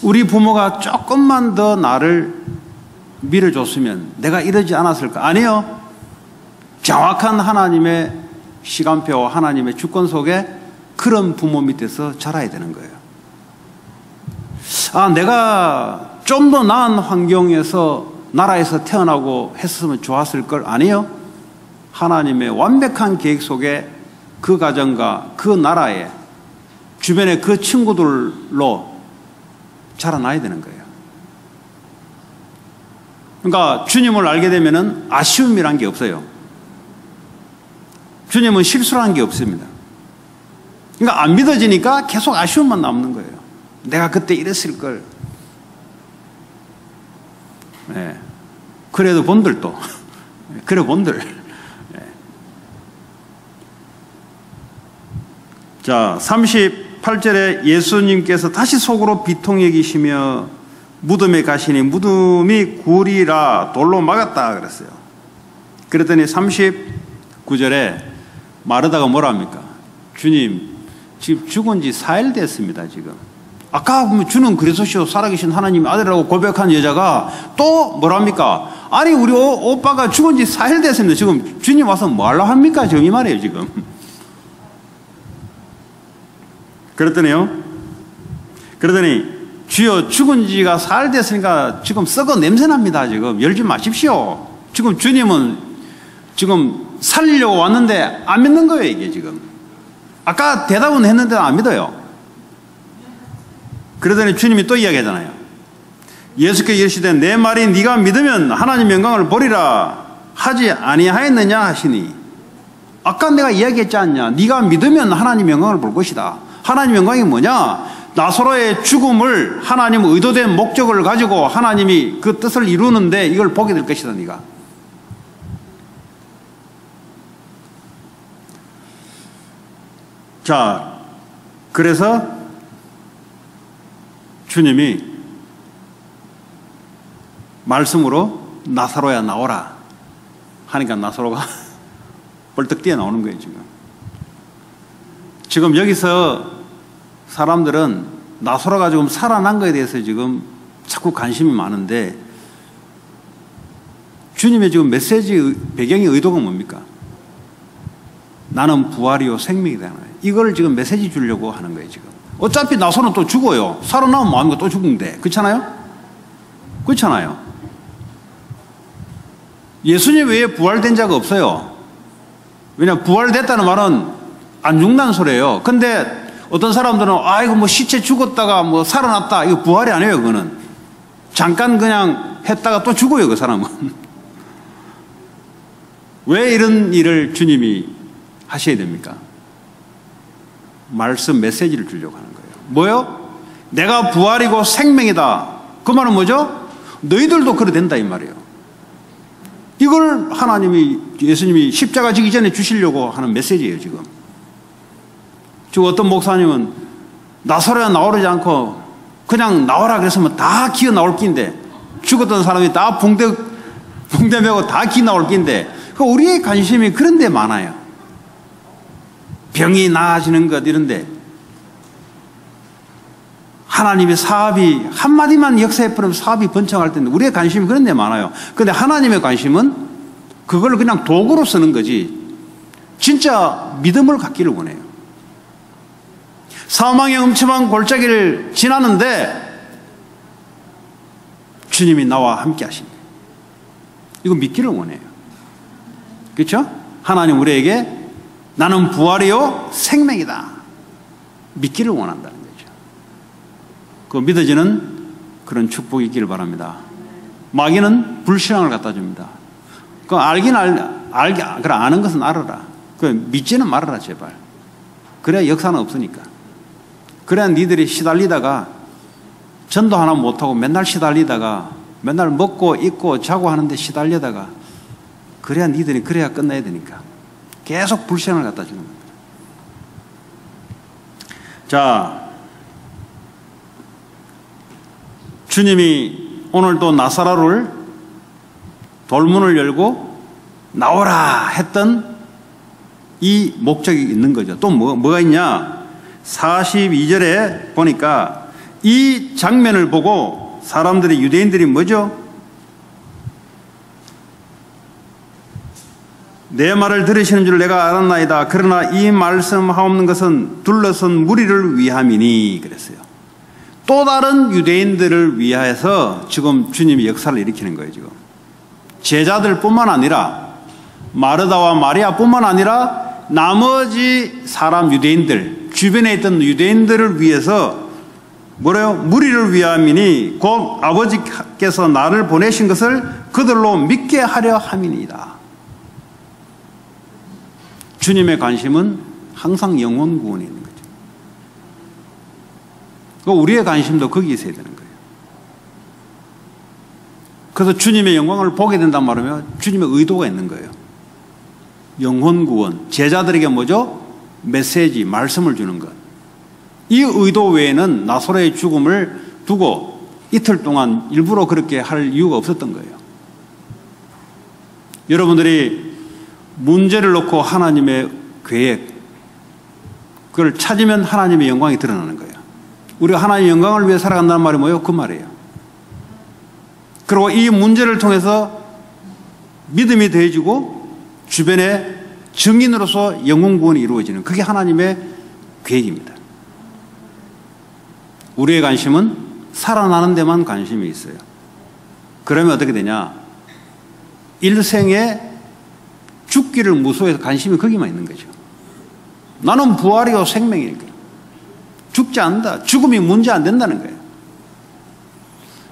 우리 부모가 조금만 더 나를 밀어줬으면 내가 이러지 않았을까? 아니요. 정확한 하나님의 시간표와 하나님의 주권 속에 그런 부모 밑에서 자라야 되는 거예요. 내가 좀 더 나은 환경에서 나라에서 태어나고 했으면 좋았을 걸 아니요. 하나님의 완벽한 계획 속에 그 가정과 그 나라에 주변의 그 친구들로 자라나야 되는 거예요. 그러니까 주님을 알게 되면은 아쉬움이란 게 없어요. 주님은 실수라는 게 없습니다. 그러니까 안 믿어지니까 계속 아쉬움만 남는 거예요. 내가 그때 이랬을 걸. 네. 그래도 본들도. 그래 본들. 네. 자, 38절에 예수님께서 다시 속으로 비통 여기시며 무덤에 가시니 무덤이 구리라 돌로 막았다 그랬어요. 그랬더니 39절에 마르다가 뭐라 합니까? 주님, 지금 죽은 지 4일 됐습니다, 지금. 아까 주는 그리스도시요 살아계신 하나님의 아들이라고 고백한 여자가 또 뭐랍니까? 아니, 우리 오빠가 죽은 지 4일 됐습니다. 지금 주님 와서 뭐 하려고 합니까? 지금 이 말이에요, 지금. 그랬더니 주여, 죽은 지가 4일 됐으니까 지금 썩어 냄새납니다. 지금 열지 마십시오. 지금 주님은 지금 살리려고 왔는데 안 믿는 거예요, 이게 지금. 아까 대답은 했는데 안 믿어요. 그러더니 주님이 또 이야기하잖아요. 예수께서 이르시되 내 말이 네가 믿으면 하나님 영광을 보리라 하지 아니하였느냐 하시니, 아까 내가 이야기했지 않냐. 네가 믿으면 하나님 영광을 볼 것이다. 하나님 영광이 뭐냐? 나사로의 죽음을 하나님 의도된 목적을 가지고 하나님이 그 뜻을 이루는데 이걸 보게 될 것이다, 네가. 자, 그래서 주님이 말씀으로 나사로야 나오라 하니까 나사로가 벌떡 뛰어나오는 거예요, 지금. 지금 여기서 사람들은 나사로가 지금 살아난 것에 대해서 지금 자꾸 관심이 많은데, 주님의 지금 메시지 배경의 의도가 뭡니까? 나는 부활이요 생명이다. 이걸 지금 메시지 주려고 하는 거예요, 지금. 어차피 나사로는 또 죽어요. 살아나면 뭐합니까? 또 죽는데. 그렇잖아요? 그렇잖아요. 예수님 외에 부활된 자가 없어요. 왜냐하면 부활됐다는 말은 안 죽는다는 소리예요. 근데 어떤 사람들은 이거 뭐 시체 죽었다가 뭐 살아났다, 이거 부활이 아니에요. 그거는 잠깐 그냥 했다가 또 죽어요, 그 사람은. 왜 이런 일을 주님이 하셔야 됩니까? 말씀 메시지를 주려고 하는 거예요. 뭐요? 내가 부활이고 생명이다. 그 말은 뭐죠? 너희들도 그래 된다, 이 말이에요. 이걸 예수님이 십자가 지기 전에 주시려고 하는 메시지예요, 지금. 지금 어떤 목사님은 나사로야 나오지 않고 그냥 나오라 그랬으면 다 기어 나올 낀데, 죽었던 사람이 다 붕대 메고 다 기어 나올 낀데, 우리의 관심이 그런 데 많아요. 병이 나아지는 것 이런데, 하나님의 사업이 한마디만 역사해버리면 사업이 번창할 텐데 우리의 관심이 그런 데 많아요. 그런데 하나님의 관심은 그걸 그냥 도구로 쓰는 거지 진짜 믿음을 갖기를 원해요. 사망의 음침한 골짜기를 지나는데 주님이 나와 함께 하십니다. 이거 믿기를 원해요. 그렇죠? 하나님 우리에게 나는 부활이요 생명이다 믿기를 원한다는 거죠. 그 믿어지는 그런 축복이 있기를 바랍니다. 마귀는 불신앙을 갖다 줍니다. 그 아는 것은 알아라. 그 믿지는 말아라, 제발. 그래야 역사는 없으니까. 그래야 니들이 시달리다가 전도 하나 못하고 맨날 시달리다가 맨날 먹고 입고 자고 하는데 시달리다가 그래야 니들이 그래야 끝나야 되니까 계속 불신을 갖다 주는 겁니다. 자, 주님이 오늘도 나사로를 돌문을 열고 나오라 했던 이 목적이 있는 거죠. 또 뭐가 있냐? 42절에 보니까 이 장면을 보고 사람들이, 유대인들이 뭐죠? 내 말을 들으시는 줄 내가 알았나이다. 그러나 이 말씀하옵는 것은 둘러선 무리를 위함이니 그랬어요. 또 다른 유대인들을 위하여서 지금 주님이 역사를 일으키는 거예요. 지금 제자들뿐만 아니라 마르다와 마리아뿐만 아니라 나머지 사람, 유대인들, 주변에 있던 유대인들을 위해서 뭐래요? 무리를 위함이니 곧 아버지께서 나를 보내신 것을 그들로 믿게 하려 함이니이다. 주님의 관심은 항상 영혼 구원에 있는 거죠. 우리의 관심도 거기에 있어야 되는 거예요. 그래서 주님의 영광을 보게 된단 말이면 주님의 의도가 있는 거예요. 영혼 구원, 제자들에게 뭐죠? 메시지, 말씀을 주는 것. 이 의도 외에는 나사로의 죽음을 두고 이틀 동안 일부러 그렇게 할 이유가 없었던 거예요. 여러분들이 문제를 놓고 하나님의 계획, 그걸 찾으면 하나님의 영광이 드러나는 거예요. 우리가 하나님의 영광을 위해 살아간다는 말이 뭐예요? 그 말이에요. 그리고 이 문제를 통해서 믿음이 더해지고 주변에 증인으로서 영혼 구원이 이루어지는, 그게 하나님의 계획입니다. 우리의 관심은 살아나는 데만 관심이 있어요. 그러면 어떻게 되냐? 일생에 죽기를 무서워해서 관심이 거기만 있는 거죠. 나는 부활이요 생명이니까 죽지 않는다. 죽음이 문제 안 된다는 거예요.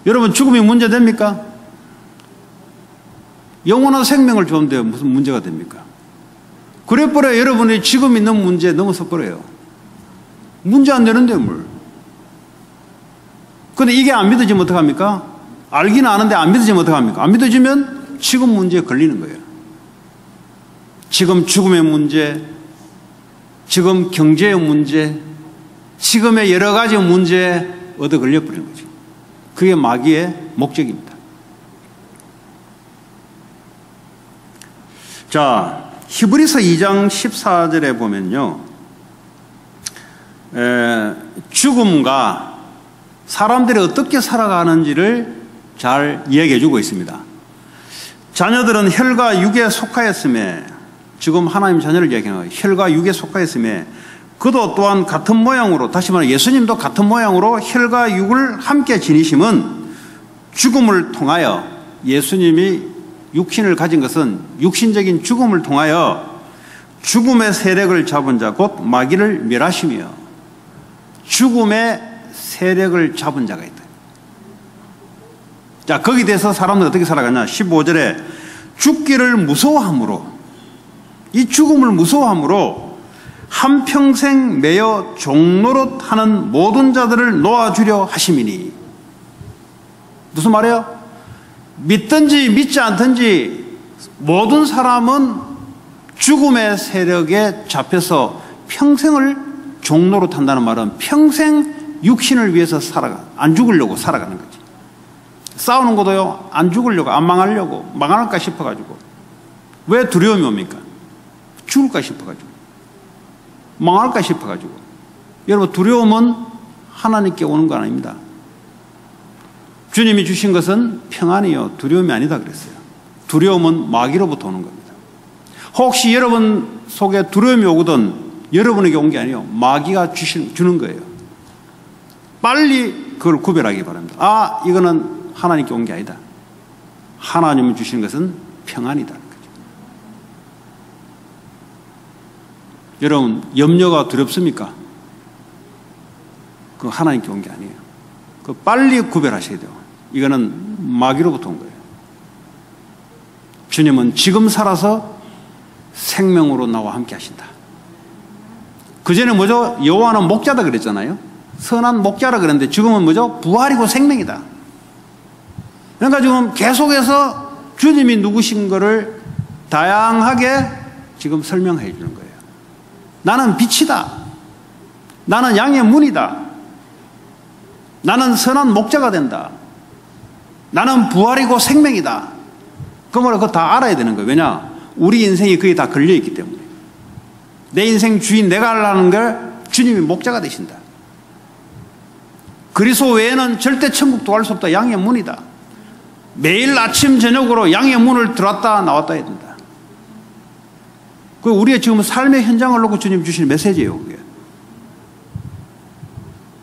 여러분, 죽음이 문제 됩니까? 영원한 생명을 주는데 무슨 문제가 됩니까? 그래버려 여러분이 지금 있는 문제에 넘어서 버려요. 문제 안 되는데 뭘. 근데 이게 안 믿어지면 어떡합니까? 알기는 아는데 안 믿어지면 어떡합니까? 안 믿어지면 지금 문제에 걸리는 거예요. 지금 죽음의 문제, 지금 경제의 문제, 지금의 여러 가지 문제에 얻어 걸려버리는 거죠. 그게 마귀의 목적입니다. 자, 히브리서 2장 14절에 보면요, 죽음과 사람들이 어떻게 살아가는지를 잘 이야기해 주고 있습니다. 자녀들은 혈과 육에 속하였음에, 지금 하나님 자녀를 이야기하는 거예요. 혈과 육에 속하였음에 그도 또한 같은 모양으로, 다시 말해 예수님도 같은 모양으로 혈과 육을 함께 지니심은 죽음을 통하여, 예수님이 육신을 가진 것은 육신적인 죽음을 통하여 죽음의 세력을 잡은 자 곧 마귀를 멸하시며, 죽음의 세력을 잡은 자가 있다. 자, 거기에 대해서 사람들은 어떻게 살아가냐? 15절에 죽기를 무서워함으로, 이 죽음을 무서워함으로 한평생 매여 종노릇하는 모든 자들을 놓아주려 하심이니. 무슨 말이에요? 믿든지 믿지 않든지 모든 사람은 죽음의 세력에 잡혀서 평생을 종노릇한다는 말은 평생 육신을 위해서 안 죽으려고 살아가는 거지. 싸우는 것도요, 안 죽으려고, 안 망하려고, 망할까 싶어가지고. 왜 두려움이 옵니까? 죽을까 싶어가지고, 망할까 싶어가지고. 여러분, 두려움은 하나님께 오는 거 아닙니다. 주님이 주신 것은 평안이요, 두려움이 아니다 그랬어요. 두려움은 마귀로부터 오는 겁니다. 혹시 여러분 속에 두려움이 오거든 여러분에게 온 게 아니에요. 마귀가 주는 거예요. 빨리 그걸 구별하기 바랍니다. 아, 이거는 하나님께 온 게 아니다. 하나님이 주신 것은 평안이다. 여러분, 염려가 두렵습니까? 그 하나님께 온 게 아니에요. 그 빨리 구별하셔야 돼요. 이거는 마귀로부터 온 거예요. 주님은 지금 살아서 생명으로 나와 함께 하신다. 그전에 뭐죠? 여호와는 목자다 그랬잖아요. 선한 목자라 그랬는데 지금은 뭐죠? 부활이고 생명이다. 그러니까 지금 계속해서 주님이 누구신 거를 다양하게 지금 설명해 주는 거예요. 나는 빛이다. 나는 양의 문이다. 나는 선한 목자가 된다. 나는 부활이고 생명이다. 그 말을 그거 다 알아야 되는 거예요. 왜냐? 우리 인생이 거기에 다 걸려있기 때문에. 내 인생 주인 내가 하려는 걸 주님이 목자가 되신다. 그리스도 외에는 절대 천국도 갈 수 없다. 양의 문이다. 매일 아침 저녁으로 양의 문을 들어왔다 나왔다 해야 된다. 그 우리의 지금 삶의 현장을 놓고 주님 주시는 메시지예요. 그게.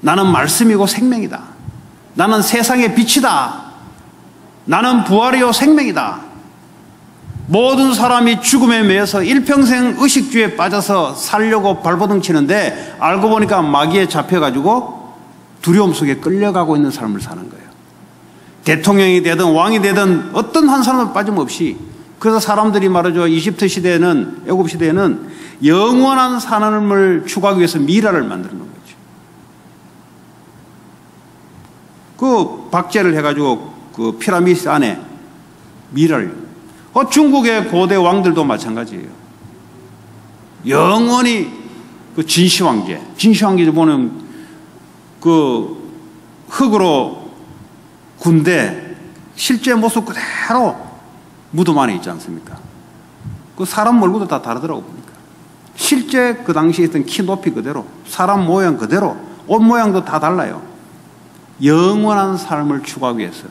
나는 말씀이고 생명이다. 나는 세상의 빛이다. 나는 부활이요 생명이다. 모든 사람이 죽음에 매여서 일평생 의식주에 빠져서 살려고 발버둥 치는데 알고 보니까 마귀에 잡혀가지고 두려움 속에 끌려가고 있는 삶을 사는 거예요. 대통령이 되든 왕이 되든 어떤 한 사람도 빠짐없이. 그래서 사람들이 말하죠. 이집트 시대에는, 애굽 시대에는 영원한 삶을 추구하기 위해서 미라를 만드는 거죠. 그 박제를 해가지고 그 피라미드 안에 미라를. 중국의 고대 왕들도 마찬가지예요. 영원히 그 진시황제 보면 그 흙으로 군대 실제 모습 그대로 무덤 안에 있지 않습니까? 그 사람 얼굴도 다 다르더라고 보니까. 실제 그 당시에 있던 키 높이 그대로, 사람 모양 그대로, 옷 모양도 다 달라요. 영원한 삶을 추구하기 위해서.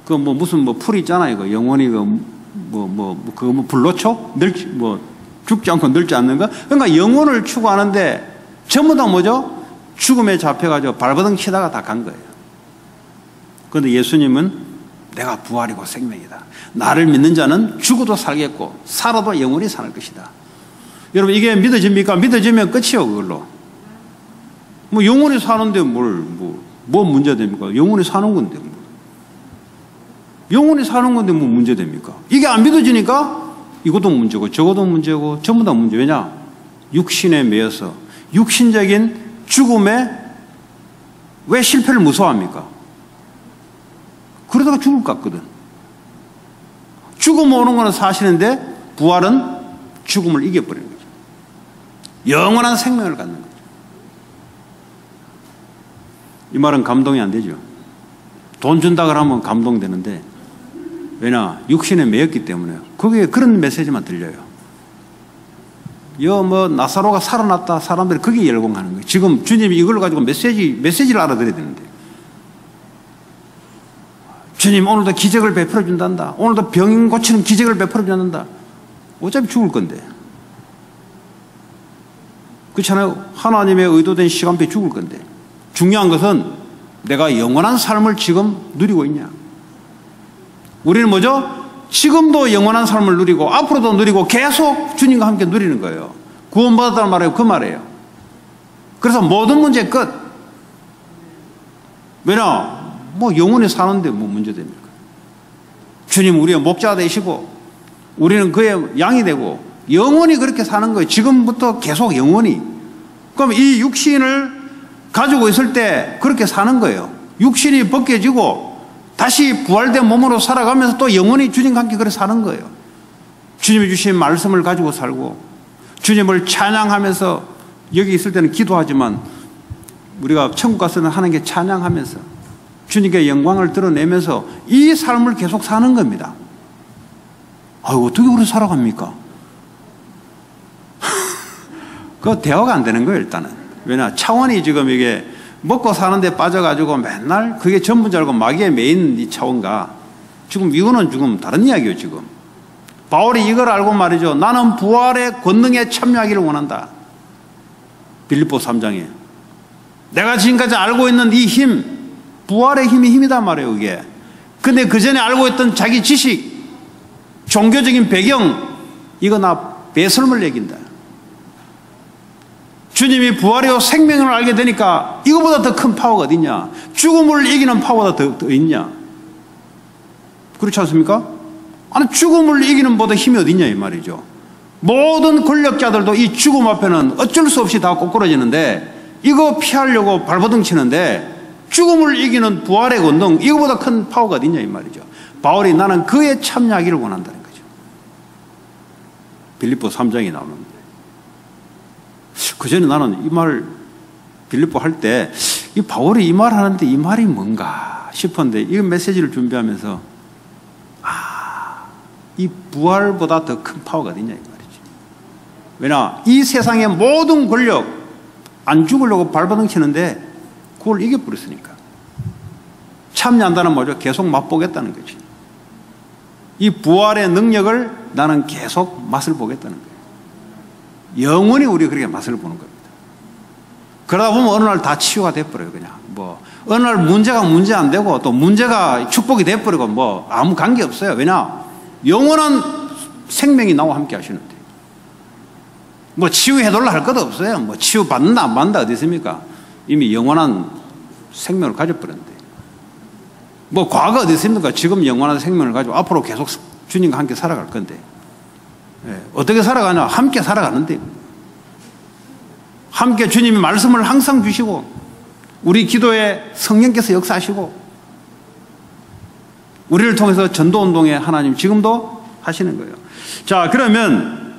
그 뭐 무슨 뭐 풀 있잖아요. 그 영원히 그 불로초? 죽지 않고 늙지 않는 거? 그러니까 영혼을 추구하는데 전부 다 뭐죠? 죽음에 잡혀가지고 발버둥 치다가 다 간 거예요. 그런데 예수님은 내가 부활이고 생명이다. 나를 믿는 자는 죽어도 살겠고 살아도 영원히 살 것이다. 여러분 이게 믿어집니까? 믿어지면 끝이요 그걸로. 뭐 영원히 사는데 뭐 문제됩니까? 영원히 사는 건데 영원히 사는 건데 뭐 문제됩니까? 이게 안 믿어지니까 이것도 문제고 저것도 문제고 전부 다 문제. 왜냐? 육신에 매여서 육신적인 죽음에 왜 실패를 무서워합니까? 그러다가 죽을 것 같거든. 죽음 오는 거는 사실인데 부활은 죽음을 이겨버리는 거죠. 영원한 생명을 갖는 거죠. 이 말은 감동이 안 되죠. 돈 준다 그러면 감동되는데 왜냐? 육신에 매였기 때문에 거기에 그런 메시지만 들려요. 나사로가 살아났다. 사람들이 거기에 열광하는 거예요. 지금 주님이 이걸 가지고 메시지를 알아들어야 되는데. 주님 오늘도 기적을 베풀어 준단다. 오늘도 병 고치는 기적을 베풀어 준단다. 어차피 죽을 건데. 그렇잖아요. 하나님의 의도된 시간표에 죽을 건데. 중요한 것은 내가 영원한 삶을 지금 누리고 있냐. 우리는 뭐죠? 지금도 영원한 삶을 누리고 앞으로도 누리고 계속 주님과 함께 누리는 거예요. 구원받았다는 말이에요. 그 말이에요. 그래서 모든 문제 끝. 왜냐? 영원히 사는데 뭐 문제됩니까? 주님 우리의 목자가 되시고 우리는 그의 양이 되고 영원히 그렇게 사는 거예요. 지금부터 계속 영원히. 그럼 이 육신을 가지고 있을 때 그렇게 사는 거예요. 육신이 벗겨지고 다시 부활된 몸으로 살아가면서 또 영원히 주님과 함께 그렇게 사는 거예요. 주님이 주신 말씀을 가지고 살고 주님을 찬양하면서 여기 있을 때는 기도하지만 우리가 천국 가서는 하는 게 찬양하면서 주님께 영광을 드러내면서 이 삶을 계속 사는 겁니다. 어떻게 그렇게 살아갑니까? 그거 대화가 안 되는 거예요, 일단은. 왜냐, 차원이 지금 이게 먹고 사는데 빠져가지고 맨날 그게 전부인 줄 알고 마귀에 매인 이 차원과 지금 이거는 지금 다른 이야기예요, 지금. 바울이 이걸 알고 말이죠. 나는 부활의 권능에 참여하기를 원한다. 빌립보 3장에. 내가 지금까지 알고 있는 이 힘, 부활의 힘이 힘이단 말이에요, 이게. 근데 그 전에 알고 있던 자기 지식, 종교적인 배경, 이거 나 배설물 얘긴다. 주님이 부활이요 생명을 알게 되니까 이거보다 더 큰 파워가 어디 있냐? 죽음을 이기는 파워가 더 있냐? 그렇지 않습니까? 아니 죽음을 이기는 보다 힘이 어디 있냐 이 말이죠. 모든 권력자들도 이 죽음 앞에는 어쩔 수 없이 다 꼬꾸라지는데 이거 피하려고 발버둥 치는데 죽음을 이기는 부활의 권능, 이거보다 큰 파워가 어딨냐 이 말이죠. 바울이 나는 그에 참여하기를 원한다는 거죠. 빌립보 3장이 나오는데 그 전에 나는 이 말 빌립보 할 때 이 바울이 이 말 하는데 이 말이 뭔가 싶었는데 이 메시지를 준비하면서 이 부활보다 더 큰 파워가 어딨냐 이 말이죠. 왜냐 이 세상의 모든 권력 안 죽으려고 발버둥 치는데 그걸 이겨버렸으니까 참여한다는 뭐죠? 계속 맛보겠다는 거지. 이 부활의 능력을 나는 계속 맛을 보겠다는 거예요. 영원히 우리가 그렇게 맛을 보는 겁니다. 그러다 보면 어느 날 다 치유가 돼버려요. 그냥 뭐 어느 날 문제가 문제 안 되고 또 문제가 축복이 돼버리고 뭐 아무 관계 없어요. 왜냐 영원한 생명이 나와 함께 하시는데 뭐 치유해달라 할 것도 없어요. 뭐 치유 받는다 안 받는다 어디 있습니까? 이미 영원한 생명을 가져버렸는데 뭐 과거 어디 있습니까? 지금 영원한 생명을 가지고 앞으로 계속 주님과 함께 살아갈 건데 어떻게 살아가냐? 함께 살아가는데 함께 주님이 말씀을 항상 주시고 우리 기도에 성령께서 역사하시고 우리를 통해서 전도운동에 하나님 지금도 하시는 거예요. 자, 그러면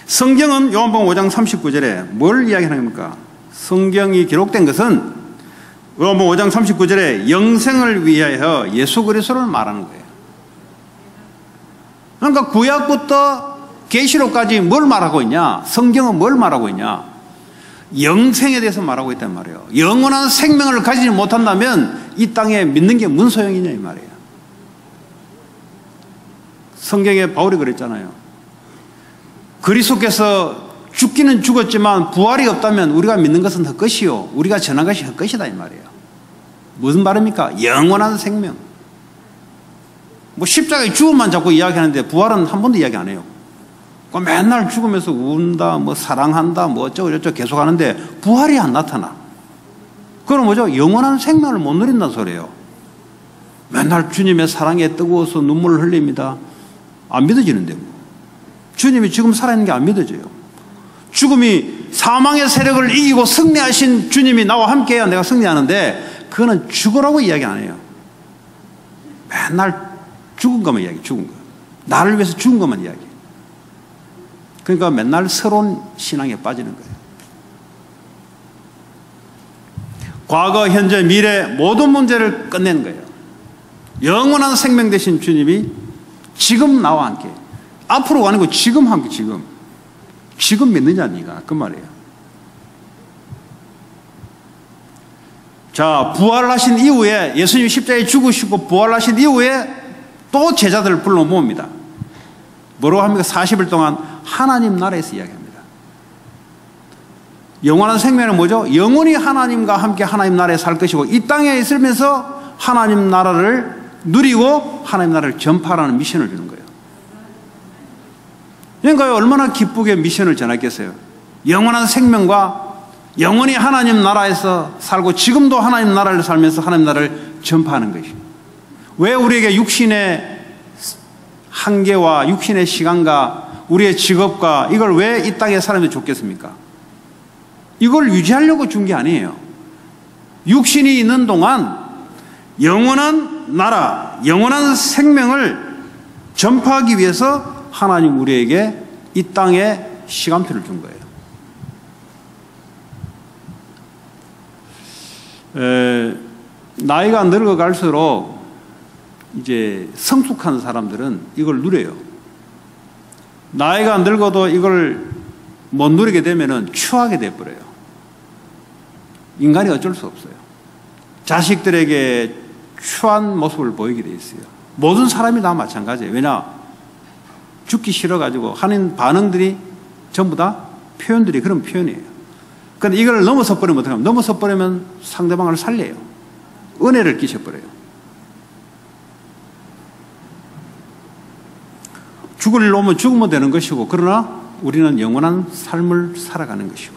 성경은 요한복음 5장 39절에 뭘 이야기하는 겁니까? 성경이 기록된 것은 요한복음 5장 39절에 영생을 위하여 예수 그리스도를 말하는 거예요. 그러니까 구약부터 계시록까지 뭘 말하고 있냐? 성경은 뭘 말하고 있냐? 영생에 대해서 말하고 있단 말이에요. 영원한 생명을 가지지 못한다면 이 땅에 믿는 게 무슨 소용이냐 이 말이에요. 성경에 바울이 그랬잖아요. 그리스도께서 죽기는 죽었지만 부활이 없다면 우리가 믿는 것은 헛것이요 우리가 전한 것이 헛것이다 이 말이에요. 무슨 말입니까? 영원한 생명. 뭐 십자가의 죽음만 자꾸 이야기하는데 부활은 한 번도 이야기 안 해요. 맨날 죽으면서 운다, 뭐 사랑한다, 뭐 어쩌고저쩌고 계속 하는데 부활이 안 나타나. 그럼 뭐죠? 영원한 생명을 못 누린다는 소리예요. 맨날 주님의 사랑에 뜨거워서 눈물을 흘립니다. 안 믿어지는데 뭐. 주님이 지금 살아있는 게 안 믿어져요. 죽음이 사망의 세력을 이기고 승리하신 주님이 나와 함께해야 내가 승리하는데 그거는 죽으라고 이야기 안 해요. 맨날 죽은 것만 이야기, 죽은 거. 나를 위해서 죽은 것만 이야기. 그러니까 맨날 새로운 신앙에 빠지는 거예요. 과거, 현재, 미래 모든 문제를 끝내는 거예요. 영원한 생명 되신 주님이 지금 나와 함께 앞으로가 아니고 지금 함께 지금 믿느냐니까 그 말이에요. 자, 부활하신 이후에 예수님이 십자가에 죽으시고 부활하신 이후에 또 제자들을 불러 모읍니다. 뭐라고 합니까? 40일 동안 하나님 나라에서 이야기합니다. 영원한 생명은 뭐죠? 영원히 하나님과 함께 하나님 나라에 살 것이고 이 땅에 있으면서 하나님 나라를 누리고 하나님 나라를 전파하라는 미션을 주는 거예요. 그러니까 얼마나 기쁘게 미션을 전했겠어요. 영원한 생명과 영원히 하나님 나라에서 살고 지금도 하나님 나라를 살면서 하나님 나라를 전파하는 것이죠. 왜 우리에게 육신의 한계와 육신의 시간과 우리의 직업과 이걸 왜 이 땅에 사람들이 줬겠습니까? 이걸 유지하려고 준 게 아니에요. 육신이 있는 동안 영원한 나라, 영원한 생명을 전파하기 위해서 하나님 우리에게 이 땅에 시간표를 준 거예요. 나이가 늙어갈수록 이제 성숙한 사람들은 이걸 누려요. 나이가 늙어도 이걸 못 누리게 되면은 추하게 돼버려요. 인간이 어쩔 수 없어요. 자식들에게 추한 모습을 보이게 돼 있어요. 모든 사람이 다 마찬가지예요. 왜냐? 죽기 싫어가지고 하는 반응들이 전부 다 표현들이 그런 표현이에요. 그런데 이걸 넘어서 버리면 어떻게 합니까? 넘어서 버리면 상대방을 살려요. 은혜를 끼쳐버려요. 죽을 일 오면 죽으면 되는 것이고 그러나 우리는 영원한 삶을 살아가는 것이고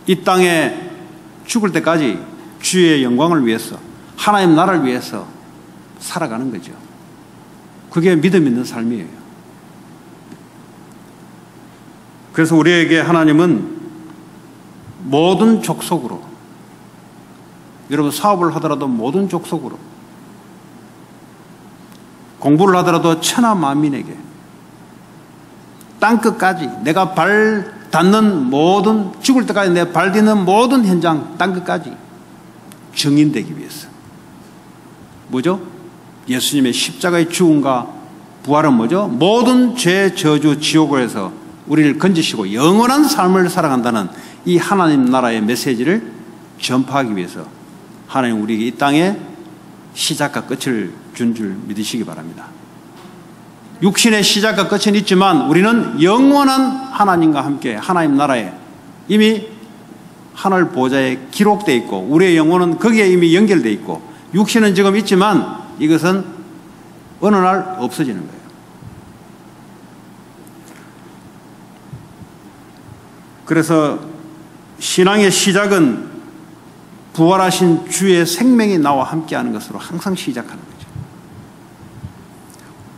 이 땅에 죽을 때까지 주의 영광을 위해서 하나님 나라를 위해서 살아가는 거죠. 그게 믿음 있는 삶이에요. 그래서 우리에게 하나님은 모든 족속으로, 여러분 사업을 하더라도 모든 족속으로, 공부를 하더라도 천하 만민에게, 땅끝까지 내가 발 닿는 모든, 죽을 때까지 내 발 딛는 모든 현장, 땅끝까지 증인되기 위해서. 뭐죠? 예수님의 십자가의 죽음과 부활은 뭐죠? 모든 죄, 저주, 지옥에서 우리를 건지시고 영원한 삶을 살아간다는 이 하나님 나라의 메시지를 전파하기 위해서 하나님 우리에게 이 땅에 시작과 끝을 준 줄 믿으시기 바랍니다. 육신의 시작과 끝은 있지만 우리는 영원한 하나님과 함께 하나님 나라에 이미 하늘 보좌에 기록되어 있고 우리의 영혼은 거기에 이미 연결되어 있고 육신은 지금 있지만 이것은 어느 날 없어지는 거예요. 그래서 신앙의 시작은 부활하신 주의 생명이 나와 함께하는 것으로 항상 시작하는 거죠.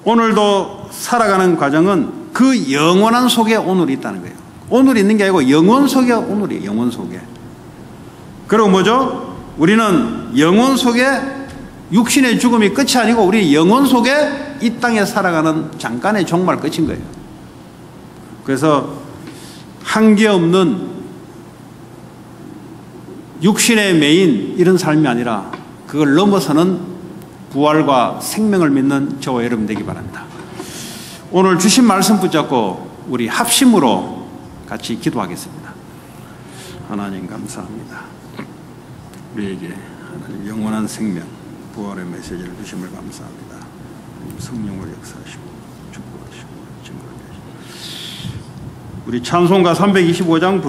오늘도 살아가는 과정은 그 영원한 속에 오늘이 있다는 거예요. 오늘이 있는 게 아니고 영원 속에 오늘이에요. 영원 속에. 그리고 뭐죠? 우리는 영원 속에 육신의 죽음이 끝이 아니고 우리 영원 속에 이 땅에 살아가는 잠깐의 종말 끝인 거예요. 그래서 한계 없는 육신의 매인 이런 삶이 아니라 그걸 넘어서는 부활과 생명을 믿는 저와 여러분 되기 바랍니다. 오늘 주신 말씀 붙잡고 우리 합심으로 같이 기도하겠습니다. 하나님 감사합니다. 우리에게 하나님 영원한 생명, 부활의 메시지를 주심을 감사합니다. 성령을 역사하시고 축복하시고 증거하시고 우리 찬송가 325장